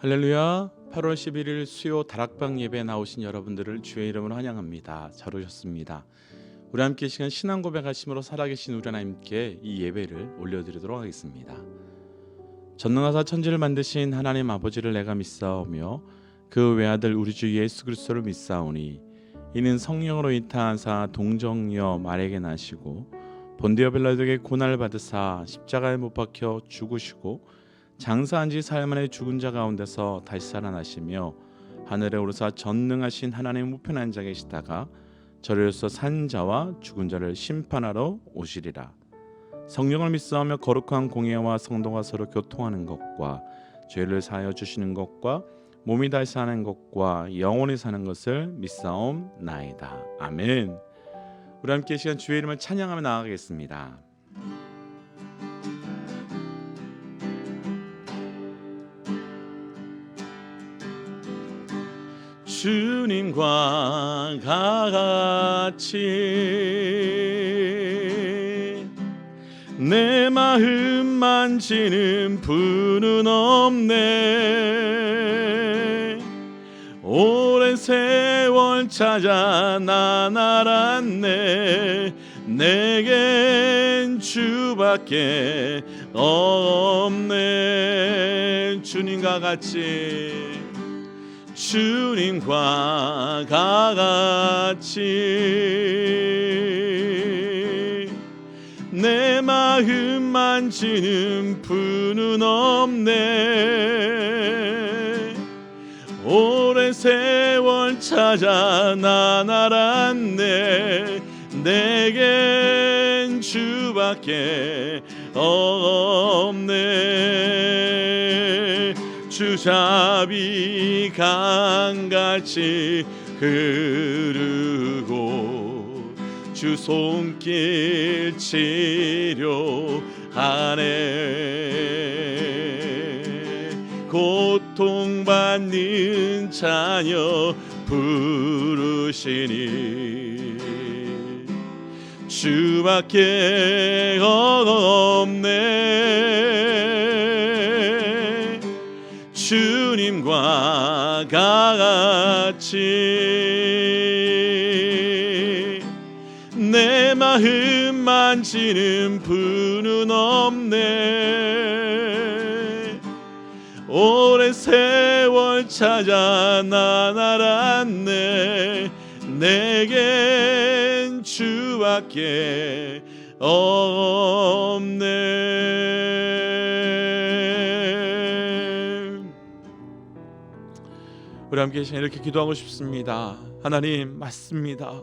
할렐루야. 8월 11일 수요 다락방 예배에 나오신 여러분들을 주의 이름으로 환영합니다. 잘 오셨습니다. 우리 함께 시간 신앙 고백하심으로 살아계신 우리 하나님께 이 예배를 올려드리도록 하겠습니다. 전능하사 천지를 만드신 하나님 아버지를 내가 믿사오며 그 외아들 우리 주 예수 그리스도를 믿사오니 이는 성령으로 인타하사 동정녀 마리아에게 나시고 본디오 빌라도에게 고난을 받으사 십자가에 못 박혀 죽으시고 장사한 지 사흘 만에 죽은 자 가운데서 다시 살아나시며 하늘에 오르사 전능하신 하나님 우편에 앉아 계시다가 저리로서 산 자와 죽은 자를 심판하러 오시리라. 성령을 믿사오며 거룩한 공예와 성도가 서로 교통하는 것과 죄를 사하여 주시는 것과 몸이 다시 사는 것과 영원히 사는 것을 믿사옵나이다. 아멘. 우리 함께 시간 주의 이름을 찬양하며 나아가겠습니다. 주님과 같이 내 마음 만지는 분은 없네. 오랜 세월 찾아 난 알았네. 내겐 주밖에 없네. 주님과 같이 주님과 같이 내 마음 만지는 분은 없네. 오랜 세월 찾아 난 알았네. 내겐 주밖에 없네. 주잡이 강같이 흐르고 주 손길 치료하네. 고통받는 자녀 부르시니 주밖에 없네. 주님과 같이 내 마음 만지는 분은 없네. 오랜 세월 찾아 난 알았네. 내겐 주밖에 없네. 우리 함께 이렇게 기도하고 싶습니다. 하나님, 맞습니다.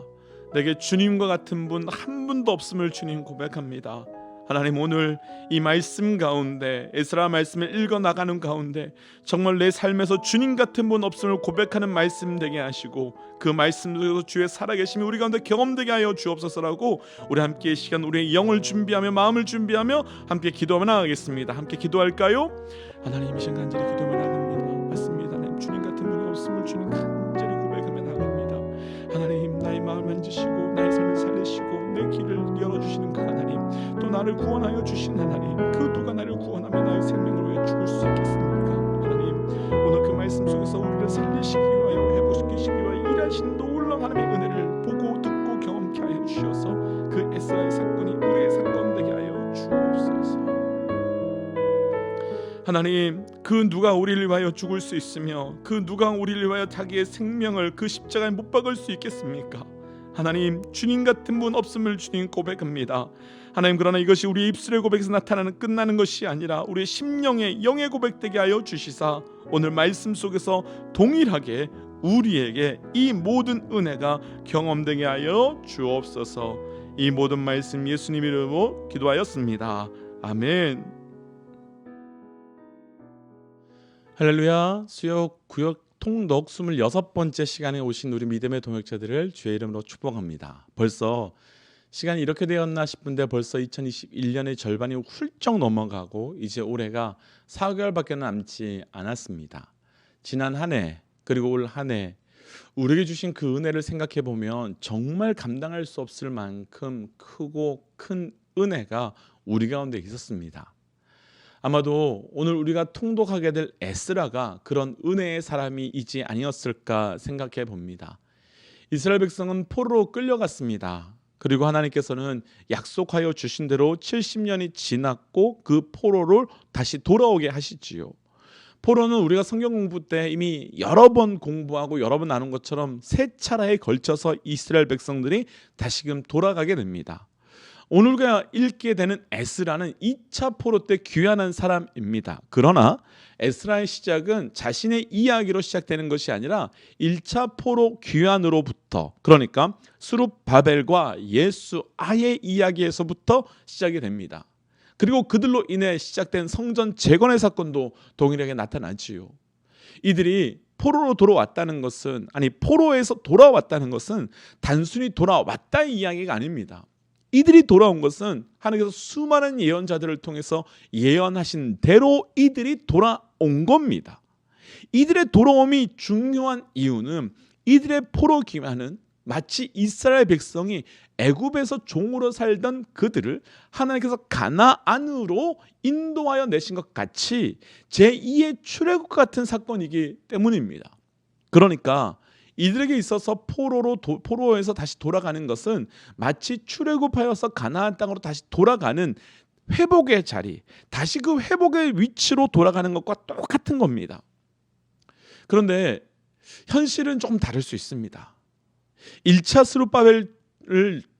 내게 주님과 같은 분 한 분도 없음을 주님 고백합니다. 하나님, 오늘 이 말씀 가운데 에스라 말씀을 읽어나가는 가운데 정말 내 삶에서 주님 같은 분 없음을 고백하는 말씀 되게 하시고 그 말씀 속에서 주의 살아계심이 우리 가운데 경험되게 하여 주옵소서라고 우리 함께 이 시간 우리의 영을 준비하며 마음을 준비하며 함께 기도하며 나가겠습니다. 함께 기도할까요? 하나님, 이 시간 간절히 기도하며 나갑니다. 맞습니다. 하나님, 주님 같은 분이 없음을 주님 간절히 고백하며 나갑니다. 하나님, 나의 마음을 만지시고 나의 삶을 살리시고 내 길을 열어주시는 그 하나님, 또 나를 구원하여 주신 하나님, 그 누가 나를 구원하며 나의 생명을 위해 죽을 수 있겠습니까? 하나님, 오늘 그 말씀 속에서 우리를 살리시기 위하여 회복시키시기 위하여 일하신 놀라운 하나님의 은혜를 보고 듣고 경험케 하여 주셔서 그 에스라의 사건이 우리의 사건 되게 하여 주옵소서. 하나님, 그 누가 우리를 위하여 죽을 수 있으며 그 누가 우리를 위하여 자기의 생명을 그 십자가에 못 박을 수 있겠습니까? 하나님, 주님 같은 분 없음을 주님 고백합니다. 하나님, 그러나 이것이 우리 입술의 고백에서 나타나는 끝나는 것이 아니라 우리의 심령의 영의 고백되게 하여 주시사 오늘 말씀 속에서 동일하게 우리에게 이 모든 은혜가 경험되게 하여 주옵소서. 이 모든 말씀 예수님 이름으로 기도하였습니다. 아멘. 할렐루야. 수요 구역 통독 26번째 시간에 오신 우리 믿음의 동역자들을 주의 이름으로 축복합니다. 벌써 시간이 이렇게 되었나 싶은데 벌써 2021년의 절반이 훌쩍 넘어가고 이제 올해가 4개월밖에 남지 않았습니다. 지난 한 해 그리고 올 한 해 우리에게 주신 그 은혜를 생각해 보면 정말 감당할 수 없을 만큼 크고 큰 은혜가 우리 가운데 있었습니다. 아마도 오늘 우리가 통독하게 될 에스라가 그런 은혜의 사람이지 아니었을까 생각해 봅니다. 이스라엘 백성은 포로로 끌려갔습니다. 그리고 하나님께서는 약속하여 주신 대로 70년이 지났고 그 포로를 다시 돌아오게 하시지요. 포로는 우리가 성경 공부 때 이미 여러 번 공부하고 여러 번 나눈 것처럼 세 차례에 걸쳐서 이스라엘 백성들이 다시금 돌아가게 됩니다. 오늘 우리가 읽게 되는 에스라는 2차 포로 때 귀환한 사람입니다. 그러나 에스라의 시작은 자신의 이야기로 시작되는 것이 아니라 1차 포로 귀환으로부터, 그러니까 수룹바벨과 예수아의 이야기에서부터 시작이 됩니다. 그리고 그들로 인해 시작된 성전 재건의 사건도 동일하게 나타나지요. 이들이 포로로 돌아왔다는 것은, 포로에서 돌아왔다는 것은 단순히 돌아왔다의 이야기가 아닙니다. 이들이 돌아온 것은 하나님께서 수많은 예언자들을 통해서 예언하신 대로 이들이 돌아온 겁니다. 이들의 돌아옴이 중요한 이유는 이들의 포로 귀환은 마치 이스라엘 백성이 애굽에서 종으로 살던 그들을 하나님께서 가나안으로 인도하여 내신 것 같이 제2의 출애굽 같은 사건이기 때문입니다. 그러니까 이들에게 있어서 포로에서 다시 돌아가는 것은 마치 출애굽하여서 가나안 땅으로 다시 돌아가는 회복의 자리, 다시 그 회복의 위치로 돌아가는 것과 똑같은 겁니다. 그런데 현실은 좀 다를 수 있습니다. 1차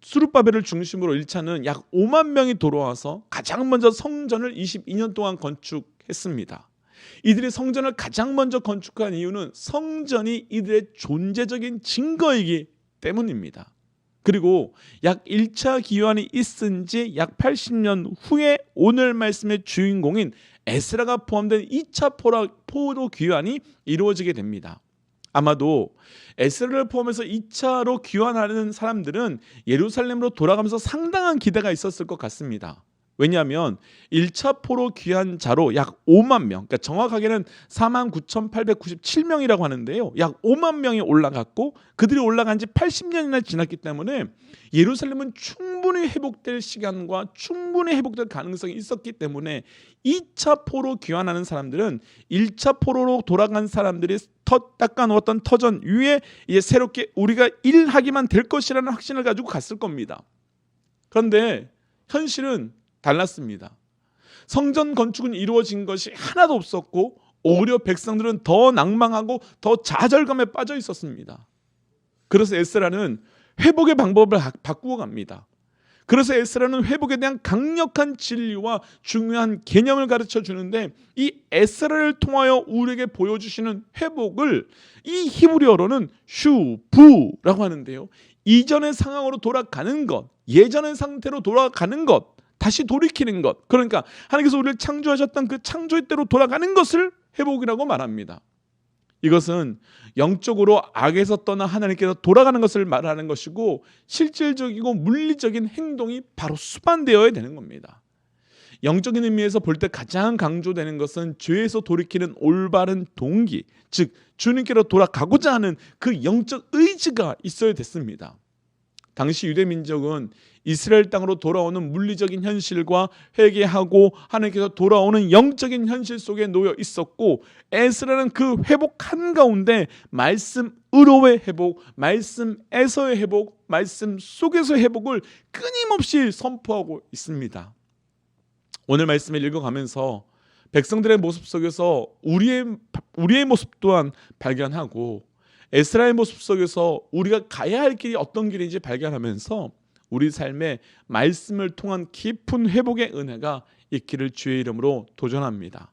수룹바벨을 중심으로 1차는 약 5만 명이 돌아와서 가장 먼저 성전을 22년 동안 건축했습니다. 이들이 성전을 가장 먼저 건축한 이유는 성전이 이들의 존재적인 증거이기 때문입니다. 그리고 약 1차 기환이 있은 지 약 80년 후에 오늘 말씀의 주인공인 에스라가 포함된 2차 포로 귀환이 이루어지게 됩니다. 아마도 에스라를 포함해서 2차로 귀환하는 사람들은 예루살렘으로 돌아가면서 상당한 기대가 있었을 것 같습니다. 왜냐하면 1차 포로 귀환자로 약 5만 명, 그러니까 정확하게는 49,897명이라고 하는데요. 약 5만 명이 올라갔고 그들이 올라간 지 80년이나 지났기 때문에 예루살렘은 충분히 회복될 시간과 충분히 회복될 가능성이 있었기 때문에 2차 포로 귀환하는 사람들은 1차 포로로 돌아간 사람들이 닦아놓았던 터전 위에 이제 새롭게 우리가 일하기만 될 것이라는 확신을 가지고 갔을 겁니다. 그런데 현실은 달랐습니다. 성전 건축은 이루어진 것이 하나도 없었고 오히려 백성들은 더 낭망하고 더 좌절감에 빠져 있었습니다. 그래서 에스라는 회복의 방법을 바꾸어 갑니다. 그래서 에스라는 회복에 대한 강력한 진리와 중요한 개념을 가르쳐 주는데 이 에스라를 통하여 우리에게 보여주시는 회복을 이 히브리어로는 슈부라고 하는데요. 이전의 상황으로 돌아가는 것, 예전의 상태로 돌아가는 것, 다시 돌이키는 것, 그러니까 하나님께서 우리를 창조하셨던 그 창조의 때로 돌아가는 것을 회복이라고 말합니다. 이것은 영적으로 악에서 떠나 하나님께서 돌아가는 것을 말하는 것이고 실질적이고 물리적인 행동이 바로 수반되어야 되는 겁니다. 영적인 의미에서 볼 때 가장 강조되는 것은 죄에서 돌이키는 올바른 동기, 즉 주님께로 돌아가고자 하는 그 영적 의지가 있어야 됐습니다. 당시 유대 민족은 이스라엘 땅으로 돌아오는 물리적인 현실과 회개하고 하나님께서 돌아오는 영적인 현실 속에 놓여 있었고 에스라는 그 회복 한가운데 말씀으로의 회복, 말씀에서의 회복, 말씀 속에서의 회복을 끊임없이 선포하고 있습니다. 오늘 말씀을 읽어가면서 백성들의 모습 속에서 우리의 모습 또한 발견하고 에스라의 모습 속에서 우리가 가야 할 길이 어떤 길인지 발견하면서 우리 삶에 말씀을 통한 깊은 회복의 은혜가 있기를 주의 이름으로 도전합니다.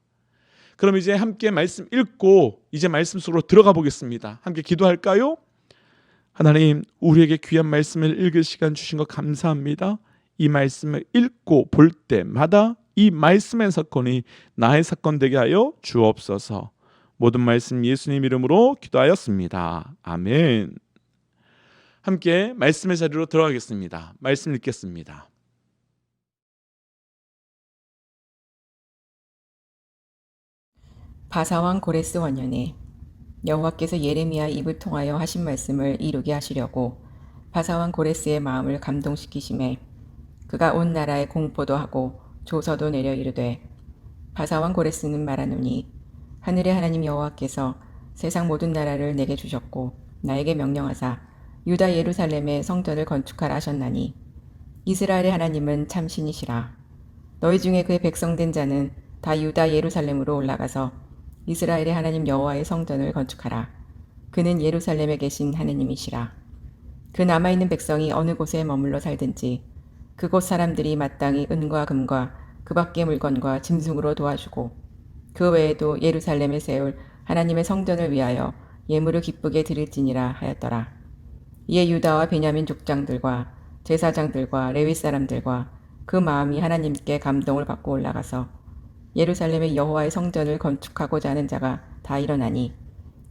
그럼 이제 함께 말씀 읽고 이제 말씀 속으로 들어가 보겠습니다. 함께 기도할까요? 하나님, 우리에게 귀한 말씀을 읽을 시간 주신 것 감사합니다. 이 말씀을 읽고 볼 때마다 이 말씀의 사건이 나의 사건 되게 하여 주옵소서. 모든 말씀 예수님 이름으로 기도하였습니다. 아멘. 함께 말씀의 자리로 들어가겠습니다. 말씀 읽겠습니다. 바사왕 고레스 원년에 여호와께서 예레미야 입을 통하여 하신 말씀을 이루게 하시려고 바사왕 고레스의 마음을 감동시키심에 그가 온 나라에 공포도 하고 조서도 내려 이르되 바사왕 고레스는 말하노니 하늘의 하나님 여호와께서 세상 모든 나라를 내게 주셨고 나에게 명령하사 유다 예루살렘에 성전을 건축하라 하셨나니 이스라엘의 하나님은 참 신이시라. 너희 중에 그의 백성된 자는 다 유다 예루살렘으로 올라가서 이스라엘의 하나님 여호와의 성전을 건축하라. 그는 예루살렘에 계신 하느님이시라. 그 남아있는 백성이 어느 곳에 머물러 살든지 그곳 사람들이 마땅히 은과 금과 그 밖의 물건과 짐승으로 도와주고 그 외에도 예루살렘에 세울 하나님의 성전을 위하여 예물을 기쁘게 드릴지니라 하였더라. 이에 유다와 베냐민 족장들과 제사장들과 레위 사람들과 그 마음이 하나님께 감동을 받고 올라가서 예루살렘의 여호와의 성전을 건축하고자 하는 자가 다 일어나니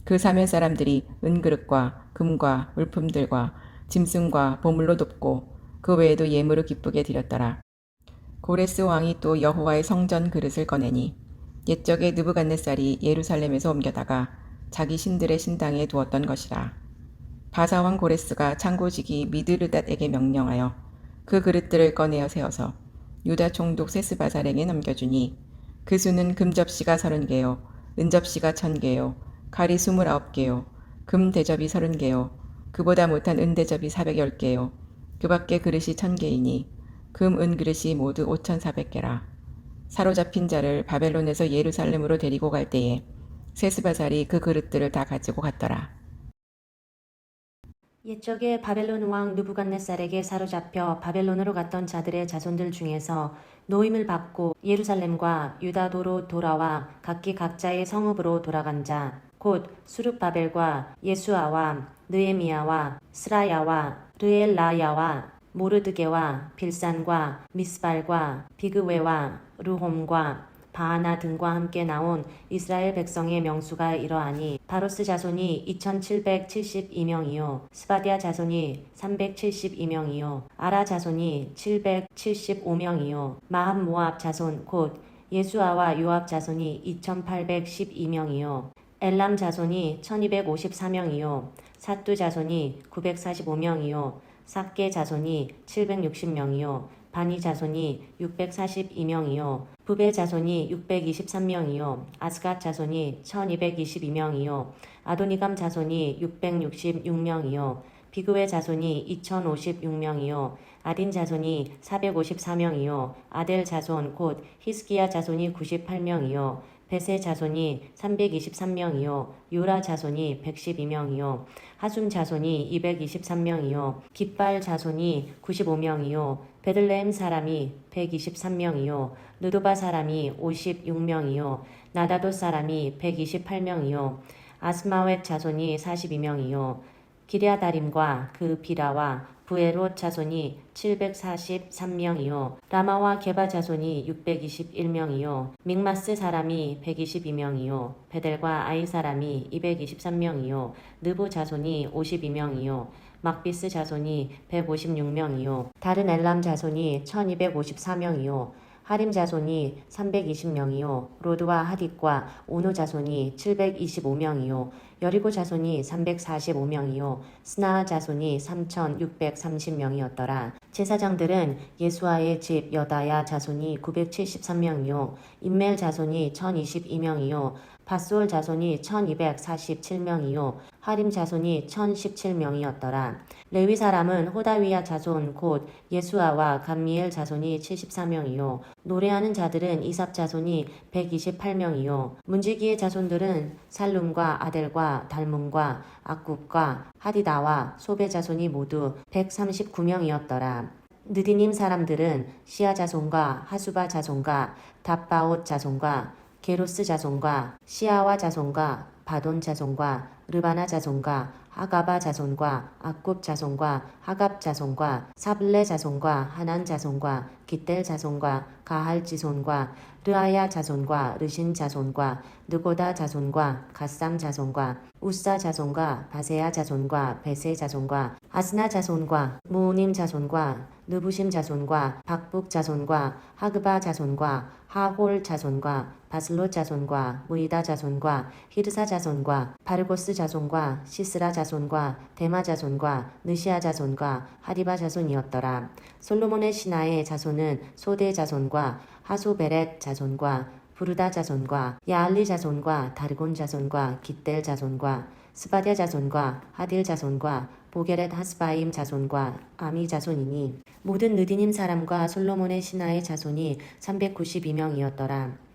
그 사면 사람들이 은그릇과 금과 물품들과 짐승과 보물로 돕고 그 외에도 예물을 기쁘게 드렸더라. 고레스 왕이 또 여호와의 성전 그릇을 꺼내니 옛적에 느부갓네살이 예루살렘에서 옮겨다가 자기 신들의 신당에 두었던 것이라. 바사 왕 고레스가 창고지기 미드르닷에게 명령하여 그 그릇들을 꺼내어 세워서 유다 총독 세스바살에게 넘겨주니 그 수는 금접시가 30개요 은접시가 1000개요 칼이 29개요 금 대접이 30개요 그보다 못한 은 대접이 410개요 그 밖에 그릇이 1000개이니 금 은 그릇이 모두 5400개라. 사로잡힌 자를 바벨론에서 예루살렘으로 데리고 갈 때에 세스바살이 그 그릇들을 다 가지고 갔더라. 옛적에 바벨론 왕 느부갓네살에게 사로잡혀 바벨론으로 갔던 자들의 자손들 중에서 노임을 받고 예루살렘과 유다도로 돌아와 각기 각자의 성읍으로 돌아간 자, 곧 수룹바벨과 예수아와 느에미야와 스라야와 르엘라야와 모르드게와 빌산과 미스발과 비그웨와 르홈과 바하나 등과 함께 나온 이스라엘 백성의 명수가 이러하니 바로스 자손이 2772명이요 스바디아 자손이 372명이요 아라 자손이 775명이요 마합 모압 자손 곧 예수아와 요압 자손이 2812명이요 엘람 자손이 1254명이요 사뚜 자손이 945명이요 삭게 자손이 760명이요 바니 자손이 642명이요 부베 자손이 623명이요 아스갓 자손이 1222명이요 아도니감 자손이 666명이요 비그웨 자손이 2056명이요 아딘 자손이 454명이요 아델 자손 곧 히스기야 자손이 98명이요 베세 자손이 323명이요 요라 자손이 112명이요 하숨 자손이 223명이요 깃발 자손이 95명이요 베들레헴 사람이 123명이요 느도바 사람이 56명이요 나다도 사람이 128명이요 아스마웻 자손이 42명이요 기랴다림과 그 비라와 부에롯 자손이 743명이요 라마와 게바 자손이 621명이요 믹마스 사람이 122명이요 베델과 아이 사람이 223명이요 느보 자손이 52명이요 막비스 자손이 156명이요 다른 엘람 자손이 1254명이요 하림 자손이 320명이요 로드와 하딧과 오노 자손이 725명이요 여리고 자손이 345명이요 스나아 자손이 3630명이었더라. 제사장들은 예수아의 집 여다야 자손이 973명이요 임멜 자손이 1022명이요 밧솔 자손이 1247명이요 하림 자손이 1017명이었더라. 레위 사람은 호다위야 자손 곧 예수아와 감미엘 자손이 74명이요 노래하는 자들은 이삽 자손이 128명이요 문지기의 자손들은 살룸과 아델과 달문과 악굽과 하디다와 소베 자손이 모두 139명이었더라. 느디님 사람들은 시아 자손과 하수바 자손과 답바옷 자손과 게로스 자손과 시아와 자손과 바돈 자손과 르바나 자손과 하가바 자손과 악굽 자손과 하갑 자손과 사블레 자손과 하난 자손과 기델 자손과 가할 지손과 르아야 자손과 르신 자손과 느고다 자손과 갓삼 자손과 우사 자손과 바세야 자손과 베세 자손과 아스나 자손과 무님 자손과 느부심 자손과 박북 자손과 하그바 자손과 하홀 자손과 바슬롯 자손과 무이다 자손과 히르사 자손과 바르고스 자손과 시스라 자손과 데마 자손과 느시아 자손과 하디바 자손이었더라. 솔로몬의 신하의 자손은 소대 자손과 하소베렛 자손과 부르다 자손과 야알리 자손과 다르곤 자손과 깃델 자손과 스바랴 자손과 하딜 자손과 보게렛 하스바임 자손과 아미 자손이니 모든 느디님 사람과 솔로몬의 신하의 자손이 392명이었더라.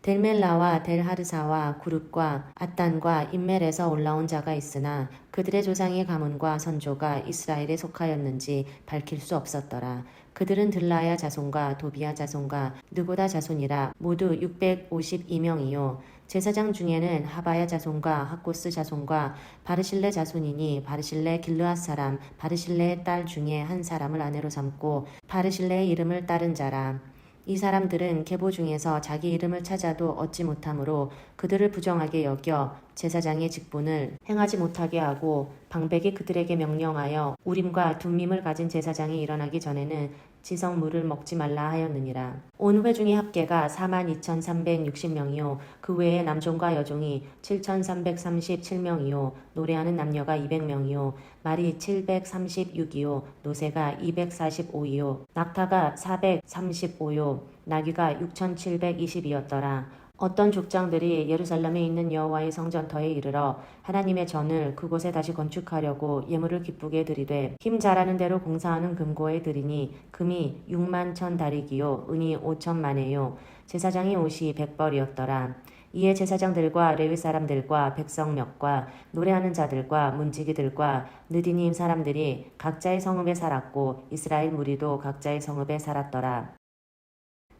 델멜라와 델하르사와 구룹과 앗단과 임멜에서 올라온 자가 있으나 그들의 조상의 가문과 선조가 이스라엘에 속하였는지 밝힐 수 없었더라. 그들은 들라야 자손과 도비야 자손과 느고다 자손이라 모두 652명이요. 제사장 중에는 하바야 자손과 학고스 자손과 바르실레 자손이니 바르실레 길르앗 사람 바르실레의 딸 중에 한 사람을 아내로 삼고 바르실레의 이름을 따른 자라. 이 사람들은 계보 중에서 자기 이름을 찾아도 얻지 못하므로 그들을 부정하게 여겨 제사장의 직분을 행하지 못하게 하고 방백이 그들에게 명령하여 우림과 둠밈을 가진 제사장이 일어나기 전에는 지성물을 먹지 말라 하였느니라. 온 회중의 합계가 42,360명이요 그 외에 남종과 여종이 7,337명이요 노래하는 남녀가 200명이요 말이 736이요 노새가 245이요 낙타가 435요 나귀가 6,720이었더라. 어떤 족장들이 예루살렘에 있는 여호와의 성전터에 이르러 하나님의 전을 그곳에 다시 건축하려고 예물을 기쁘게 드리되 힘 잘하는 대로 공사하는 금고에 드리니 금이 6만 1,000다리기요 은이 5천만에요 제사장의 옷이 100벌이었더라. 이에 제사장들과 레위 사람들과 백성몇과 노래하는 자들과 문지기들과 느디님 사람들이 각자의 성읍에 살았고 이스라엘 무리도 각자의 성읍에 살았더라.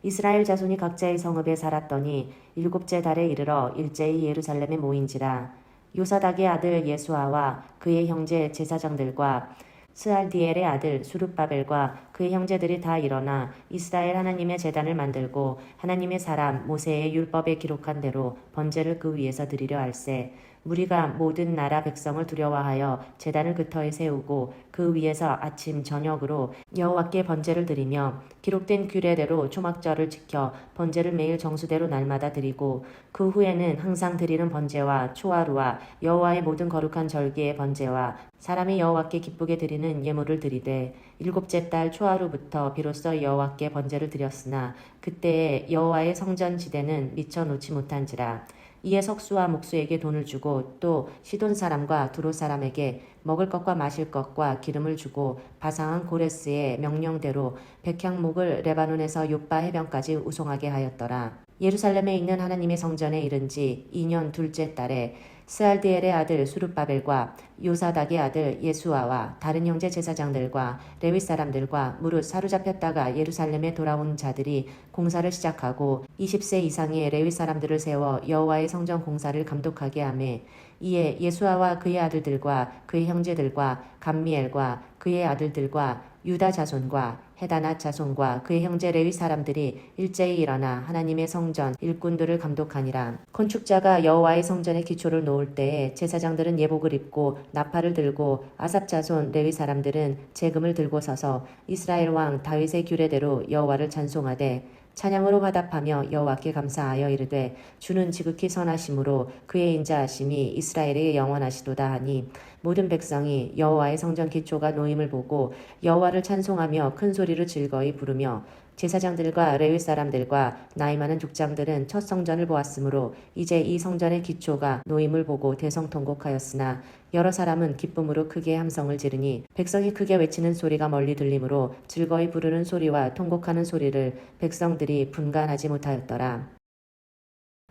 이스라엘 자손이 각자의 성읍에 살았더니 7째 달에 이르러 일제히 예루살렘에 모인지라. 요사닥의 아들 예수아와 그의 형제 제사장들과 스알디엘의 아들 수룹바벨과 그의 형제들이 다 일어나 이스라엘 하나님의 제단을 만들고 하나님의 사람 모세의 율법에 기록한 대로 번제를 그 위에서 드리려 할세. 무리가 모든 나라 백성을 두려워하여 제단을 그 터에 세우고 그 위에서 아침 저녁으로 여호와께 번제를 드리며 기록된 규례대로 초막절을 지켜 번제를 매일 정수대로 날마다 드리고 그 후에는 항상 드리는 번제와 초하루와 여호와의 모든 거룩한 절기의 번제와 사람이 여호와께 기쁘게 드리는 예물을 드리되 7째 달 초하루부터 비로소 여호와께 번제를 드렸으나 그때에 여호와의 성전 지대는 미쳐 놓지 못한지라. 이에 석수와 목수에게 돈을 주고 또 시돈 사람과 두로 사람에게 먹을 것과 마실 것과 기름을 주고 바상한 고레스의 명령대로 백향목을 레바논에서 요빠 해변까지 우송하게 하였더라. 예루살렘에 있는 하나님의 성전에 이른 지 2년 둘째 달에 스알디엘의 아들 수룹바벨과 요사닥의 아들 예수아와 다른 형제 제사장들과 레위 사람들과 무릇 사로잡혔다가 예루살렘에 돌아온 자들이 공사를 시작하고 20세 이상의 레위 사람들을 세워 여호와의 성전 공사를 감독하게 하매 이에 예수아와 그의 아들들과 그의 형제들과 감미엘과 그의 아들들과 유다 자손과 헤다나 자손과 그의 형제 레위 사람들이 일제히 일어나 하나님의 성전 일꾼들을 감독하니라. 건축자가 여호와의 성전의 기초를 놓을 때에 제사장들은 예복을 입고 나팔을 들고 아삽 자손 레위 사람들은 제금을 들고 서서 이스라엘 왕 다윗의 규례대로 여호와를 찬송하되 찬양으로 화답하며 여호와께 감사하여 이르되 주는 지극히 선하심으로 그의 인자하심이 이스라엘에 영원하시도다 하니 모든 백성이 여호와의 성전 기초가 놓임을 보고 여호와를 찬송하며 큰 소리로 즐거이 부르며 제사장들과 레위 사람들과 나이 많은 족장들은 첫 성전을 보았으므로 이제 이 성전의 기초가 놓임을 보고 대성통곡하였으나 여러 사람은 기쁨으로 크게 함성을 지르니 백성이 크게 외치는 소리가 멀리 들리므로 즐거이 부르는 소리와 통곡하는 소리를 백성들이 분간하지 못하였더라.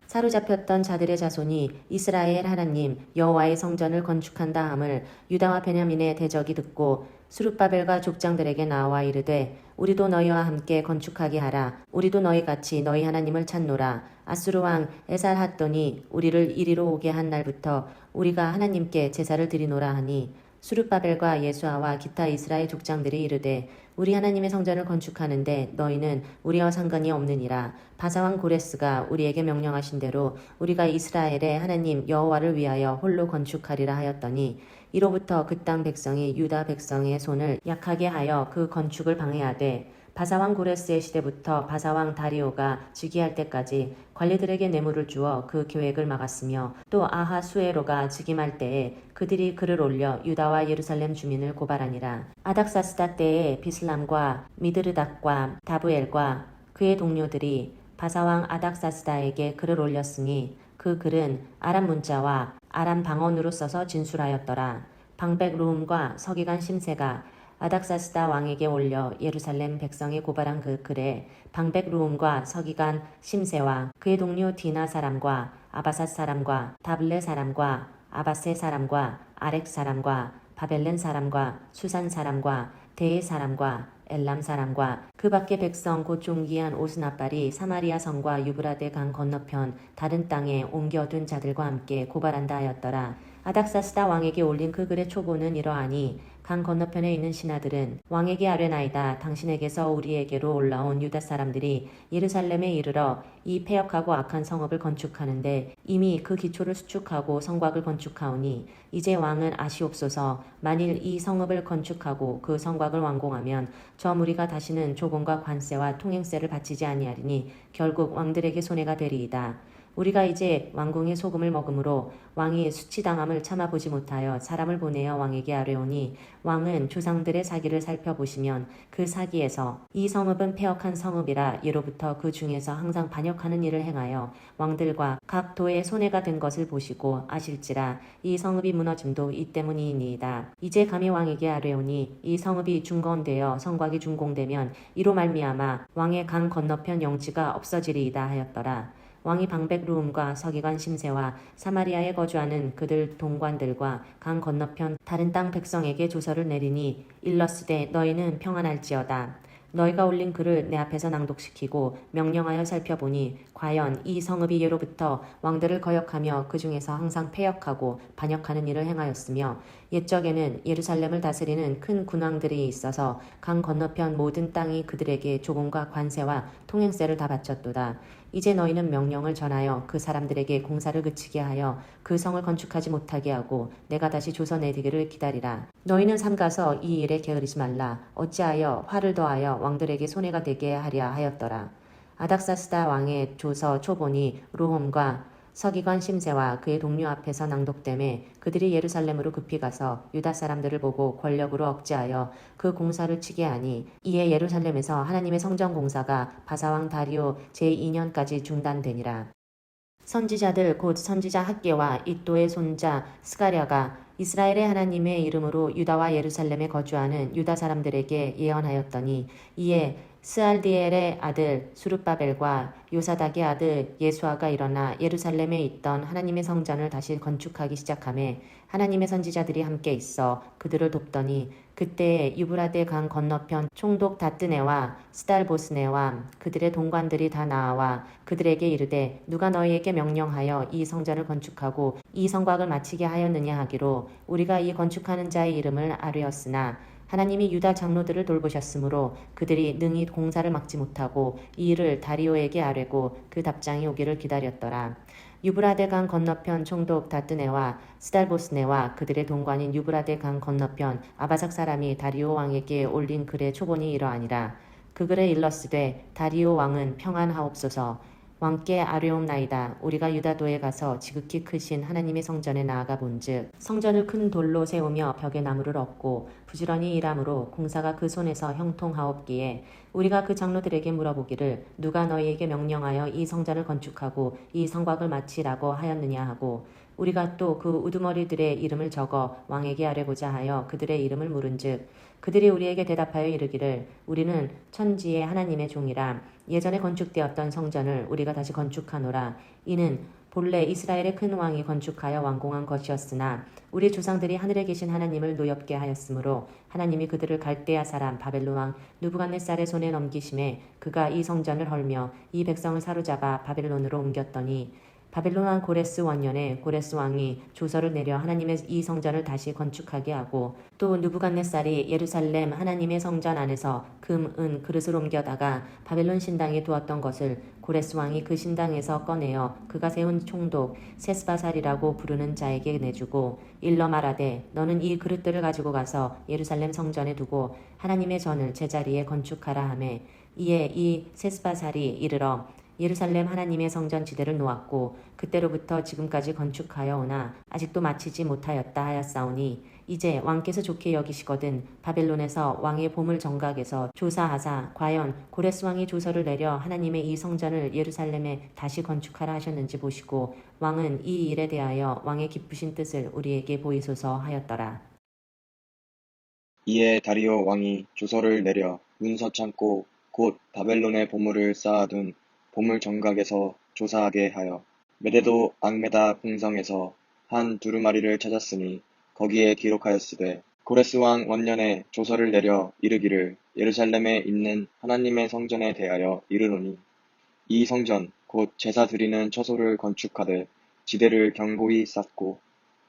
사로잡혔던 자들의 자손이 이스라엘 하나님 여호와의 성전을 건축한다 함을 유다와 베냐민의 대적이 듣고 수룹바벨과 족장들에게 나와 이르되 우리도 너희와 함께 건축하게 하라. 우리도 너희같이 너희 하나님을 찾노라. 아수르 왕 에살핫돈이 우리를 이리로 오게 한 날부터 우리가 하나님께 제사를 드리노라 하니 수룹바벨과 예수아와 기타 이스라엘 족장들이 이르되 우리 하나님의 성전을 건축하는데 너희는 우리와 상관이 없느니라. 바사왕 고레스가 우리에게 명령하신 대로 우리가 이스라엘의 하나님 여호와를 위하여 홀로 건축하리라 하였더니 이로부터 그 땅 백성이 유다 백성의 손을 약하게 하여 그 건축을 방해하되 바사왕 고레스의 시대부터 바사왕 다리오가 즉위할 때까지 관리들에게 뇌물을 주어 그 계획을 막았으며 또 아하수에로가 즉임할 때에 그들이 글을 올려 유다와 예루살렘 주민을 고발하니라. 아닥사스다 때에 비슬람과 미드르닥과 다브엘과 그의 동료들이 바사왕 아닥사스다에게 글을 올렸으니 그 글은 아람 문자와 아람 방언으로 써서 진술하였더라. 방백 루움과 서기관 심세가 아닥사스다 왕에게 올려 예루살렘 백성에 고발한 그 글에 방백 루움과 서기관 심세와 그의 동료 디나 사람과 아바삿 사람과 다블레 사람과 아바세 사람과 아렉 사람과 바벨렌 사람과 수산 사람과 대의 사람과 엘람 사람과 그 밖의 백성 곧 종기한 오스나발이 사마리아 성과 유브라데 강 건너편 다른 땅에 옮겨둔 자들과 함께 고발한다 하였더라. 아닥사스다 왕에게 올린 그 글의 초보는 이러하니 강 건너편에 있는 신하들은 왕에게 아뢰나이다. 당신에게서 우리에게로 올라온 유다 사람들이 예루살렘에 이르러 이 패역하고 악한 성읍을 건축하는데 이미 그 기초를 수축하고 성곽을 건축하오니 이제 왕은 아시옵소서. 만일 이 성읍을 건축하고 그 성곽을 완공하면 저 무리가 다시는 조공과 관세와 통행세를 바치지 아니하리니 결국 왕들에게 손해가 되리이다. 우리가 이제 왕궁의 소금을 먹음으로 왕이 수치당함을 참아보지 못하여 사람을 보내어 왕에게 아뢰오니 왕은 조상들의 사기를 살펴보시면 그 사기에서 이 성읍은 패역한 성읍이라 예로부터 그 중에서 항상 반역하는 일을 행하여 왕들과 각 도에 손해가 된 것을 보시고 아실지라 이 성읍이 무너짐도 이 때문이니이다. 이제 감히 왕에게 아뢰오니 이 성읍이 중건되어 성곽이 준공되면 이로 말미암아 왕의 강 건너편 영지가 없어지리이다 하였더라. 왕이 방백 루움과 서기관 심세와 사마리아에 거주하는 그들 동관들과 강 건너편 다른 땅 백성에게 조서를 내리니 일러스되 너희는 평안할지어다. 너희가 올린 글을 내 앞에서 낭독시키고 명령하여 살펴보니 과연 이 성읍이 예로부터 왕들을 거역하며 그 중에서 항상 패역하고 반역하는 일을 행하였으며 옛적에는 예루살렘을 다스리는 큰 군왕들이 있어서 강 건너편 모든 땅이 그들에게 조공과 관세와 통행세를 다 바쳤도다. 이제 너희는 명령을 전하여 그 사람들에게 공사를 그치게 하여 그 성을 건축하지 못하게 하고 내가 다시 조서 내리기를 기다리라. 너희는 삼가서 이 일에 게으르지 말라. 어찌하여 화를 더하여 왕들에게 손해가 되게 하랴 하였더라. 아닥사스다 왕의 조서 초본이 루홈과 서기관 심세와 그의 동료 앞에서 낭독되매 그들이 예루살렘으로 급히 가서 유다 사람들을 보고 권력으로 억제하여 그 공사를 치게 하니 이에 예루살렘에서 하나님의 성전 공사가 바사왕 다리오 제2년까지 중단되니라. 선지자들 곧 선지자 학계와 이또의 손자 스가랴가 이스라엘의 하나님의 이름으로 유다와 예루살렘에 거주하는 유다 사람들에게 예언하였더니 이에 스알디엘의 아들 수룹바벨과 요사닥의 아들 예수아가 일어나 예루살렘에 있던 하나님의 성전을 다시 건축하기 시작하매 하나님의 선지자들이 함께 있어 그들을 돕더니 그때에 유브라데 강 건너편 총독 다뜨네와 스달보스네와 그들의 동관들이 다 나와 그들에게 이르되 누가 너희에게 명령하여 이 성전을 건축하고 이 성곽을 마치게 하였느냐 하기로 우리가 이 건축하는 자의 이름을 아뢰었으나 하나님이 유다 장로들을 돌보셨으므로 그들이 능히 공사를 막지 못하고 이 일을 다리오에게 아뢰고 그 답장이 오기를 기다렸더라. 유브라데 강 건너편 총독 다뜨네와 스달보스네와 그들의 동관인 유브라데 강 건너편 아바삭 사람이 다리오 왕에게 올린 글의 초본이 이러하니라. 그 글에 일러스되 다리오 왕은 평안하옵소서. 왕께 아뢰옵나이다. 우리가 유다도에 가서 지극히 크신 하나님의 성전에 나아가 본즉 성전을 큰 돌로 세우며 벽에 나무를 엎고 부지런히 일함으로 공사가 그 손에서 형통하옵기에 우리가 그 장로들에게 물어보기를 누가 너희에게 명령하여 이 성전을 건축하고 이 성곽을 마치라고 하였느냐 하고 우리가 또 그 우두머리들의 이름을 적어 왕에게 아뢰고자 하여 그들의 이름을 물은즉 그들이 우리에게 대답하여 이르기를 우리는 천지의 하나님의 종이라 예전에 건축되었던 성전을 우리가 다시 건축하노라. 이는 본래 이스라엘의 큰 왕이 건축하여 완공한 것이었으나 우리 조상들이 하늘에 계신 하나님을 노엽게 하였으므로 하나님이 그들을 갈대아 사람 바벨론 왕 느부갓네살의 손에 넘기심에 그가 이 성전을 헐며 이 백성을 사로잡아 바벨론으로 옮겼더니 바벨론 왕 고레스 원년에 고레스 왕이 조서를 내려 하나님의 이 성전을 다시 건축하게 하고 또 느부갓네살이 예루살렘 하나님의 성전 안에서 금, 은, 그릇을 옮겨다가 바벨론 신당에 두었던 것을 고레스 왕이 그 신당에서 꺼내어 그가 세운 총독 세스바살이라고 부르는 자에게 내주고 일러 말하되 너는 이 그릇들을 가지고 가서 예루살렘 성전에 두고 하나님의 전을 제자리에 건축하라 하매 이에 이 세스바살이 이르러 예루살렘 하나님의 성전 지대를 놓았고 그때로부터 지금까지 건축하여 오나 아직도 마치지 못하였다 하였사오니 이제 왕께서 좋게 여기시거든 바벨론에서 왕의 보물 정각에서 조사하사 과연 고레스 왕이 조서를 내려 하나님의 이 성전을 예루살렘에 다시 건축하라 하셨는지 보시고 왕은 이 일에 대하여 왕의 기쁘신 뜻을 우리에게 보이소서 하였더라. 이에 다리오 왕이 조서를 내려 문서 창고 곧 바벨론의 보물을 쌓아둔 보물 정각에서 조사하게 하여 메데도 앙메다 궁성에서 한 두루마리를 찾았으니 거기에 기록하였으되 고레스 왕 원년에 조서를 내려 이르기를 예루살렘에 있는 하나님의 성전에 대하여 이르노니 이 성전 곧 제사 드리는 처소를 건축하되 지대를 견고히 쌓고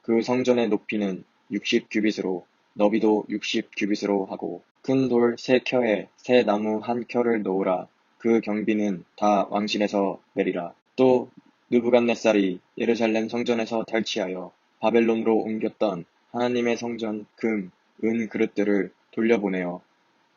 그 성전의 높이는 60규빗으로 너비도 60규빗으로 하고 큰 돌 3켜에 새 나무 1켜를 놓으라. 그 경비는 다 왕실에서 내리라. 또 느부갓네살이 예루살렘 성전에서 탈취하여 바벨론으로 옮겼던 하나님의 성전 금, 은 그릇들을 돌려보내어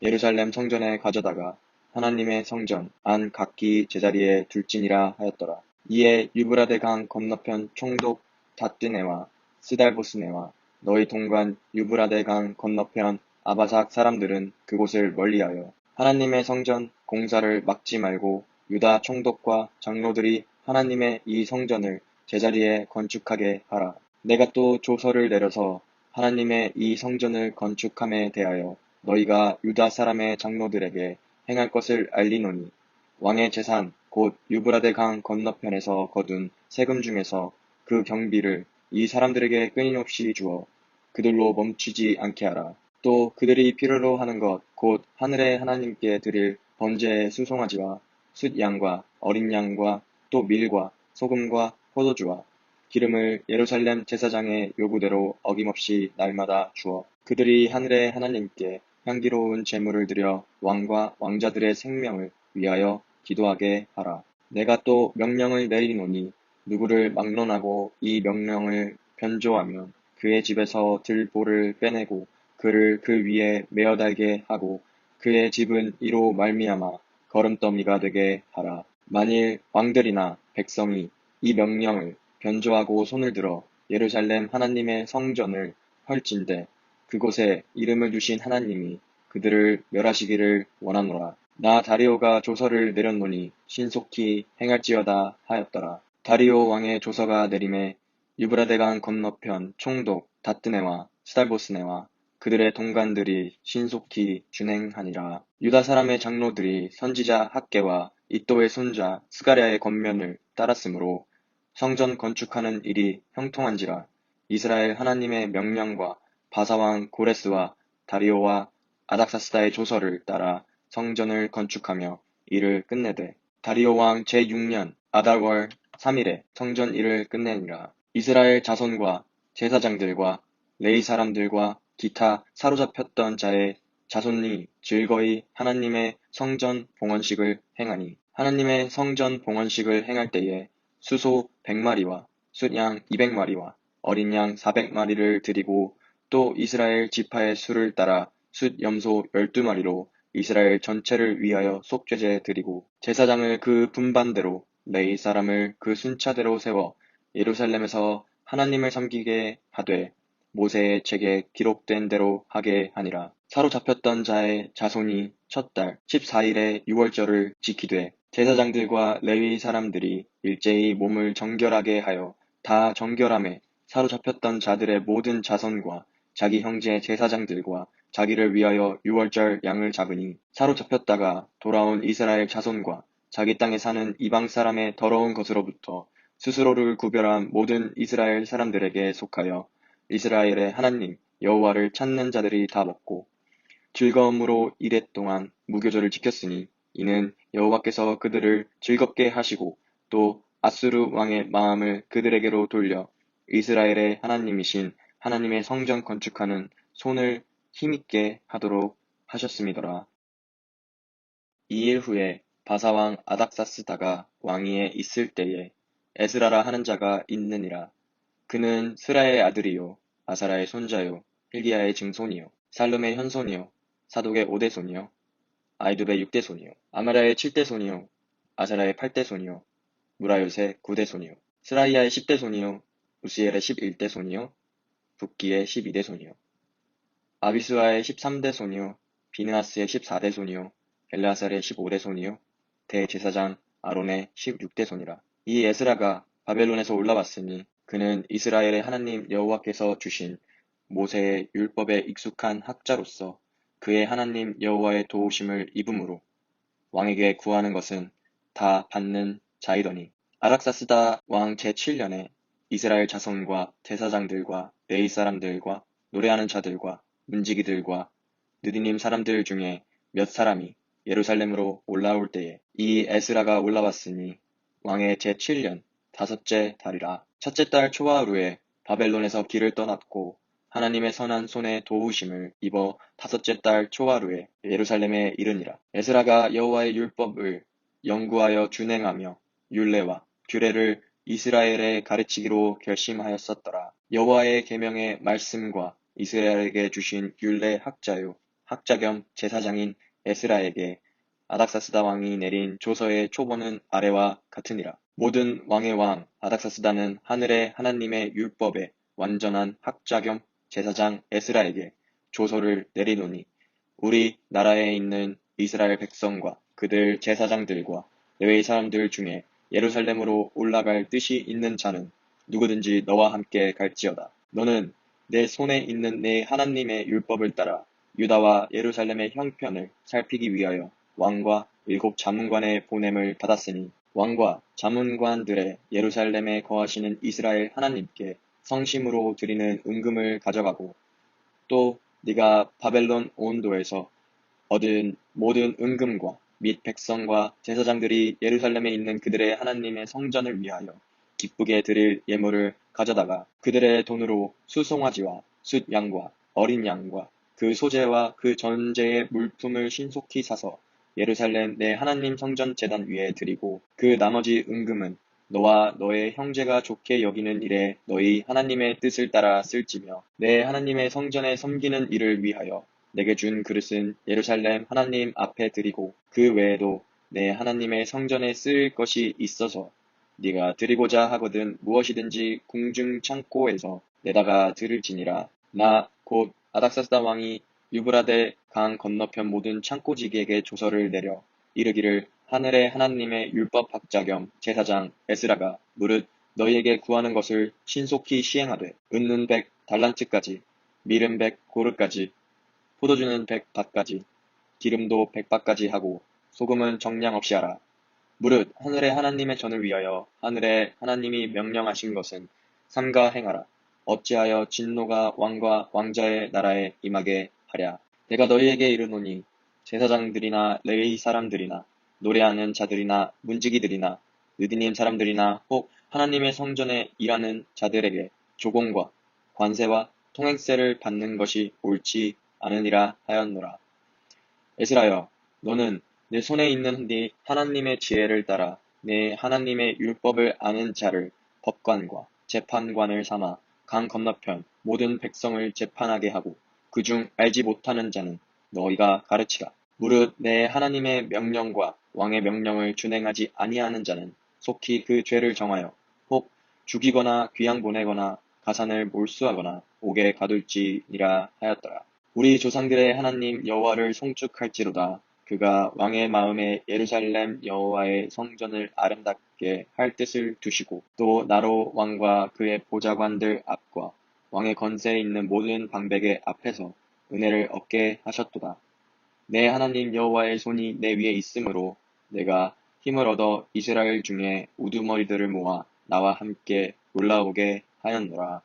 예루살렘 성전에 가져다가 하나님의 성전 안 각기 제자리에 둘지니라 하였더라. 이에 유브라데 강 건너편 총독 다뜨네와 스달보스네와 너희 동관 유브라데 강 건너편 아바삭 사람들은 그곳을 멀리하여 하나님의 성전 공사를 막지 말고 유다 총독과 장로들이 하나님의 이 성전을 제자리에 건축하게 하라. 내가 또 조서를 내려서 하나님의 이 성전을 건축함에 대하여 너희가 유다 사람의 장로들에게 행할 것을 알리노니 왕의 재산 곧 유브라데 강 건너편에서 거둔 세금 중에서 그 경비를 이 사람들에게 끊임없이 주어 그들로 멈추지 않게 하라. 또 그들이 필요로 하는 것 곧 하늘의 하나님께 드릴 번제의 수송아지와 숫양과 어린 양과 또 밀과 소금과 포도주와 기름을 예루살렘 제사장의 요구대로 어김없이 날마다 주어 그들이 하늘의 하나님께 향기로운 제물을 드려 왕과 왕자들의 생명을 위하여 기도하게 하라. 내가 또 명령을 내리노니 누구를 막론하고 이 명령을 변조하면 그의 집에서 들보를 빼내고 그를 그 위에 메어 달게 하고 그의 집은 이로 말미암아 거름더미가 되게 하라. 만일 왕들이나 백성이 이 명령을 변조하고 손을 들어 예루살렘 하나님의 성전을 헐진대 그곳에 이름을 두신 하나님이 그들을 멸하시기를 원하노라. 나 다리오가 조서를 내렸노니 신속히 행할지어다 하였더라. 다리오 왕의 조서가 내림에 유브라데강 건너편 총독 다뜨네와 스달보스네와 그들의 동관들이 신속히 준행하니라. 유다 사람의 장로들이 선지자 학개와 이또의 손자 스가랴의 권면을 따랐으므로 성전 건축하는 일이 형통한지라. 이스라엘 하나님의 명령과 바사왕 고레스와 다리오와 아닥사스다의 조서를 따라 성전을 건축하며 일을 끝내되 다리오 왕 제6년 아달월 3일에 성전 일을 끝내니라. 이스라엘 자손과 제사장들과 레위 사람들과 기타 사로잡혔던 자의 자손이 즐거이 하나님의 성전 봉헌식을 행하니 하나님의 성전 봉헌식을 행할 때에 수소 100마리와 숫양 200마리와 어린 양 400마리를 드리고 또 이스라엘 지파의 수를 따라 숫 염소 12마리로 이스라엘 전체를 위하여 속죄제 드리고 제사장을 그 분반대로 레위 사람을 그 순차대로 세워 예루살렘에서 하나님을 섬기게 하되 모세의 책에 기록된 대로 하게 하니라. 사로잡혔던 자의 자손이 첫 달 14일에 유월절을 지키되 제사장들과 레위 사람들이 일제히 몸을 정결하게 하여 다 정결함에 사로잡혔던 자들의 모든 자손과 자기 형제 제사장들과 자기를 위하여 유월절 양을 잡으니 사로잡혔다가 돌아온 이스라엘 자손과 자기 땅에 사는 이방 사람의 더러운 것으로부터 스스로를 구별한 모든 이스라엘 사람들에게 속하여 이스라엘의 하나님 여호와를 찾는 자들이 다 먹고 즐거움으로 이랫 동안 무교절을 지켰으니 이는 여호와께서 그들을 즐겁게 하시고 또 아수르 왕의 마음을 그들에게로 돌려 이스라엘의 하나님이신 하나님의 성전 건축하는 손을 힘있게 하도록 하셨음이더라. 2일 후에 바사왕 아닥사스다가 왕위에 있을 때에 에스라라 하는 자가 있느니라. 그는 스라의 아들이요 아사라의 손자요 hil기야의 증손이요 살룸의 현손이요 사독의 5대 손이요 아이두의 6대 손이요 아마랴의 7대 손이요 아사라의 8대 손이요 무라요의 9대 손이요 스라이아의 10대 손이요 우시엘의 11대 손이요 붓기의 12대 손이요 아비수아의 13대 손이요 비느하스의 14대 손이요 엘르아살의 15대 손이요 대제사장 아론의 16대 손이라. 이 에스라가 바벨론에서 올라왔으니 그는 이스라엘의 하나님 여호와께서 주신 모세의 율법에 익숙한 학자로서 그의 하나님 여호와의 도우심을 입음으로 왕에게 구하는 것은 다 받는 자이더니 아락사스다 왕 제7년에 이스라엘 자손과 제사장들과 레위 사람들과 노래하는 자들과 문지기들과 느디님 사람들 중에 몇 사람이 예루살렘으로 올라올 때에 이 에스라가 올라왔으니 왕의 제7년 다섯째 달이라. 첫째 달 초하루에 바벨론에서 길을 떠났고 하나님의 선한 손에 도우심을 입어 다섯째 달 초하루에 예루살렘에 이르니라. 에스라가 여호와의 율법을 연구하여 준행하며 율례와 규례를 이스라엘에 가르치기로 결심하였었더라. 여호와의 계명의 말씀과 이스라엘에게 주신 율례 학자요 학자 겸 제사장인 에스라에게 아닥사스다 왕이 내린 조서의 초본은 아래와 같으니라. 모든 왕의 왕 아닥사스다는 하늘의 하나님의 율법에 완전한 학자 겸 제사장 에스라에게 조서를 내리노니 우리 나라에 있는 이스라엘 백성과 그들 제사장들과 레위 사람들 중에 예루살렘으로 올라갈 뜻이 있는 자는 누구든지 너와 함께 갈지어다. 너는 내 손에 있는 내 하나님의 율법을 따라 유다와 예루살렘의 형편을 살피기 위하여 왕과 7 자문관의 보냄을 받았으니 왕과 자문관들의 예루살렘에 거하시는 이스라엘 하나님께 성심으로 드리는 은금을 가져가고 또 네가 바벨론 온도에서 얻은 모든 은금과 및 백성과 제사장들이 예루살렘에 있는 그들의 하나님의 성전을 위하여 기쁘게 드릴 예물을 가져다가 그들의 돈으로 수송아지와 숫양과 어린 양과 그 소재와 그 전제의 물품을 신속히 사서 예루살렘 내 하나님 성전 제단 위에 드리고 그 나머지 은금은 너와 너의 형제가 좋게 여기는 일에 너희 하나님의 뜻을 따라 쓸지며 내 하나님의 성전에 섬기는 일을 위하여 내게 준 그릇은 예루살렘 하나님 앞에 드리고 그 외에도 내 하나님의 성전에 쓸 것이 있어서 네가 드리고자 하거든 무엇이든지 궁중 창고에서 내다가 드릴지니라. 나 곧 아닥사스다 왕이 유브라데 강 건너편 모든 창고지기에게 조서를 내려 이르기를 하늘의 하나님의 율법 학자 겸 제사장 에스라가 무릇 너희에게 구하는 것을 신속히 시행하되 은는 100 달란트까지 밀은 100 고르까지 포도주는 100 밭까지 기름도 100 밭까지 하고 소금은 정량 없이 하라. 무릇 하늘의 하나님의 전을 위하여 하늘의 하나님이 명령하신 것은 삼가 행하라. 어찌하여 진노가 왕과 왕자의 나라에 임하게 하랴. 내가 너희에게 이르노니 제사장들이나 레위 사람들이나 노래하는 자들이나 문지기들이나 느디님 사람들이나 혹 하나님의 성전에 일하는 자들에게 조공과 관세와 통행세를 받는 것이 옳지 않으니라 하였노라. 에스라여, 너는 내 손에 있는 네 하나님의 지혜를 따라 내 하나님의 율법을 아는 자를 법관과 재판관을 삼아 강 건너편 모든 백성을 재판하게 하고 그중 알지 못하는 자는 너희가 가르치라. 무릇 내 하나님의 명령과 왕의 명령을 준행하지 아니하는 자는 속히 그 죄를 정하여 혹 죽이거나 귀양 보내거나 가산을 몰수하거나 옥에 가둘지니라 하였더라. 우리 조상들의 하나님 여호와를 송축할지로다. 그가 왕의 마음에 예루살렘 여호와의 성전을 아름답게 할 뜻을 두시고 또 나로 왕과 그의 보좌관들 앞과 왕의 건세에 있는 모든 방백의 앞에서 은혜를 얻게 하셨도다. 내 하나님 여호와의 손이 내 위에 있으므로 내가 힘을 얻어 이스라엘 중에 우두머리들을 모아 나와 함께 올라오게 하였노라.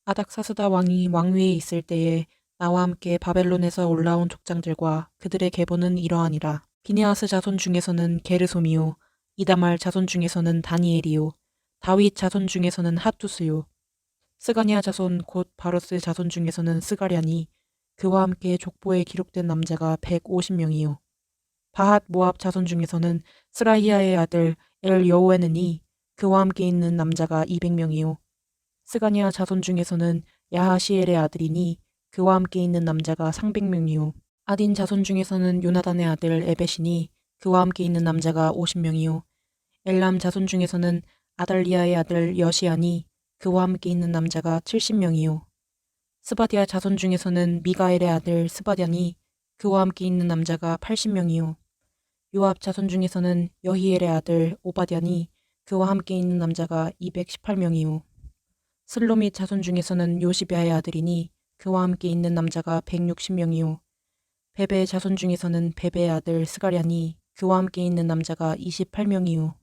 아닥사스다 왕이 왕위에 있을 때에 나와 함께 바벨론에서 올라온 족장들과 그들의 계보는 이러하니라. 비느하스 자손 중에서는 게르솜이요, 이다말 자손 중에서는 다니엘이요, 다윗 자손 중에서는 핫두스요, 스가냐 자손 곧 바로스 자손 중에서는 스가랴니 그와 함께 족보에 기록된 남자가 150명이요. 바핫 모압 자손 중에서는 스라이아의 아들 엘 여호에느니 그와 함께 있는 남자가 200명이요. 스가냐 자손 중에서는 야하시엘의 아들이니 그와 함께 있는 남자가 300명이요. 아딘 자손 중에서는 요나단의 아들 에벳이니 그와 함께 있는 남자가 50명이요 엘람 자손 중에서는 아달리아의 아들 여시아니 그와 함께 있는 남자가 70명이요 스바디아 자손 중에서는 미가엘의 아들 스바디아니 그와 함께 있는 남자가 80명이요 요압 자손 중에서는 여히엘의 아들 오바댜니 그와 함께 있는 남자가 218명이요 슬로밋 자손 중에서는 요시비아의 아들이니 그와 함께 있는 남자가 160명이요 베베의 자손 중에서는 베베의 아들 스가랴니 그와 함께 있는 남자가 28명이요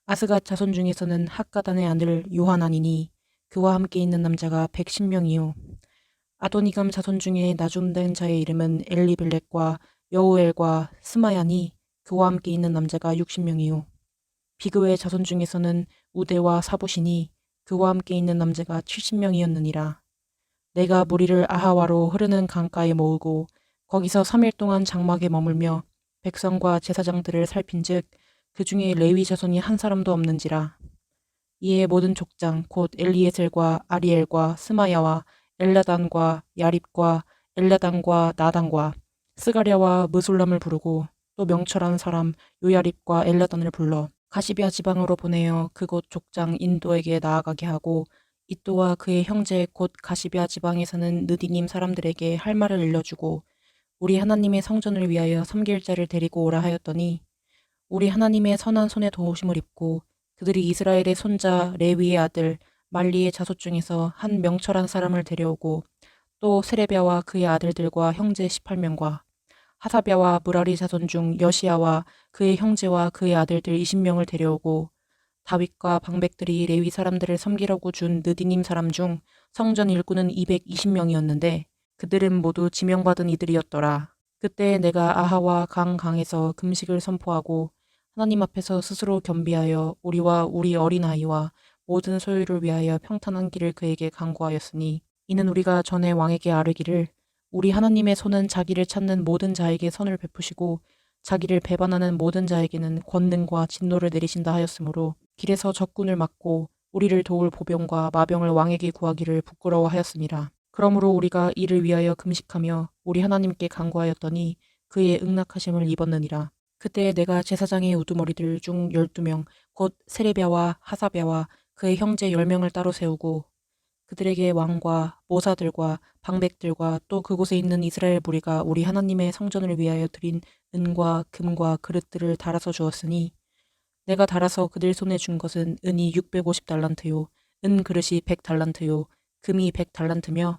아스갓 자손 중에서는 학가단의 아들 요하나니니 그와 함께 있는 남자가 110명이요 아도니감 자손 중에 나중된 자의 이름은 엘리벨렉과 여우엘과 스마야니 그와 함께 있는 남자가 60명이요 비그의 자손 중에서는 우데와 사부시니 그와 함께 있는 남자가 70명이었느니라 내가 무리를 아하와로 흐르는 강가에 모으고 거기서 3일 동안 장막에 머물며 백성과 제사장들을 살핀즉 그 중에 레위 자손이 한 사람도 없는지라 이에 모든 족장 곧 엘리에셀과 아리엘과 스마야와 엘라단과 야립과 엘라단과 나단과 스가랴와 무술람을 부르고 또 명철한 사람 요야립과 엘라단을 불러 가시비아 지방으로 보내어 그곳 족장 인도에게 나아가게 하고 이또와 그의 형제 곧 가시비아 지방에 사는 느디님 사람들에게 할 말을 일러주고 우리 하나님의 성전을 위하여 섬길 자를 데리고 오라 하였더니 우리 하나님의 선한 손에 도우심을 입고 그들이 이스라엘의 손자 레위의 아들 말리의 자손 중에서 한 명철한 사람을 데려오고 또 세레비아와 그의 아들들과 형제 18명과 하사비아와 무라리 자손 중 여시야와 그의 형제와 그의 아들들 20명을 데려오고 다윗과 방백들이 레위 사람들을 섬기라고 준 느디님 사람 중 성전 일꾼은 220명이었는데 그들은 모두 지명받은 이들이었더라. 그때 내가 아하와 강에서 금식을 선포하고 하나님 앞에서 스스로 겸비하여 우리와 우리 어린아이와 모든 소유를 위하여 평탄한 길을 그에게 강구하였으니 이는 우리가 전에 왕에게 아뢰기를 우리 하나님의 손은 자기를 찾는 모든 자에게 선을 베푸시고 자기를 배반하는 모든 자에게는 권능과 진노를 내리신다 하였으므로 길에서 적군을 막고 우리를 도울 보병과 마병을 왕에게 구하기를 부끄러워하였습니다. 그러므로 우리가 이를 위하여 금식하며 우리 하나님께 간구하였더니 그의 응낙하심을 입었느니라. 그때 내가 제사장의 우두머리들 중 12명 곧 세레비아와 하사비아와 그의 형제 10명을 따로 세우고 그들에게 왕과 모사들과 방백들과 또 그곳에 있는 이스라엘 무리가 우리 하나님의 성전을 위하여 드린 은과 금과 그릇들을 달아서 주었으니 내가 달아서 그들 손에 준 것은 은이 650달란트요 은 그릇이 100달란트요 금이 100달란트며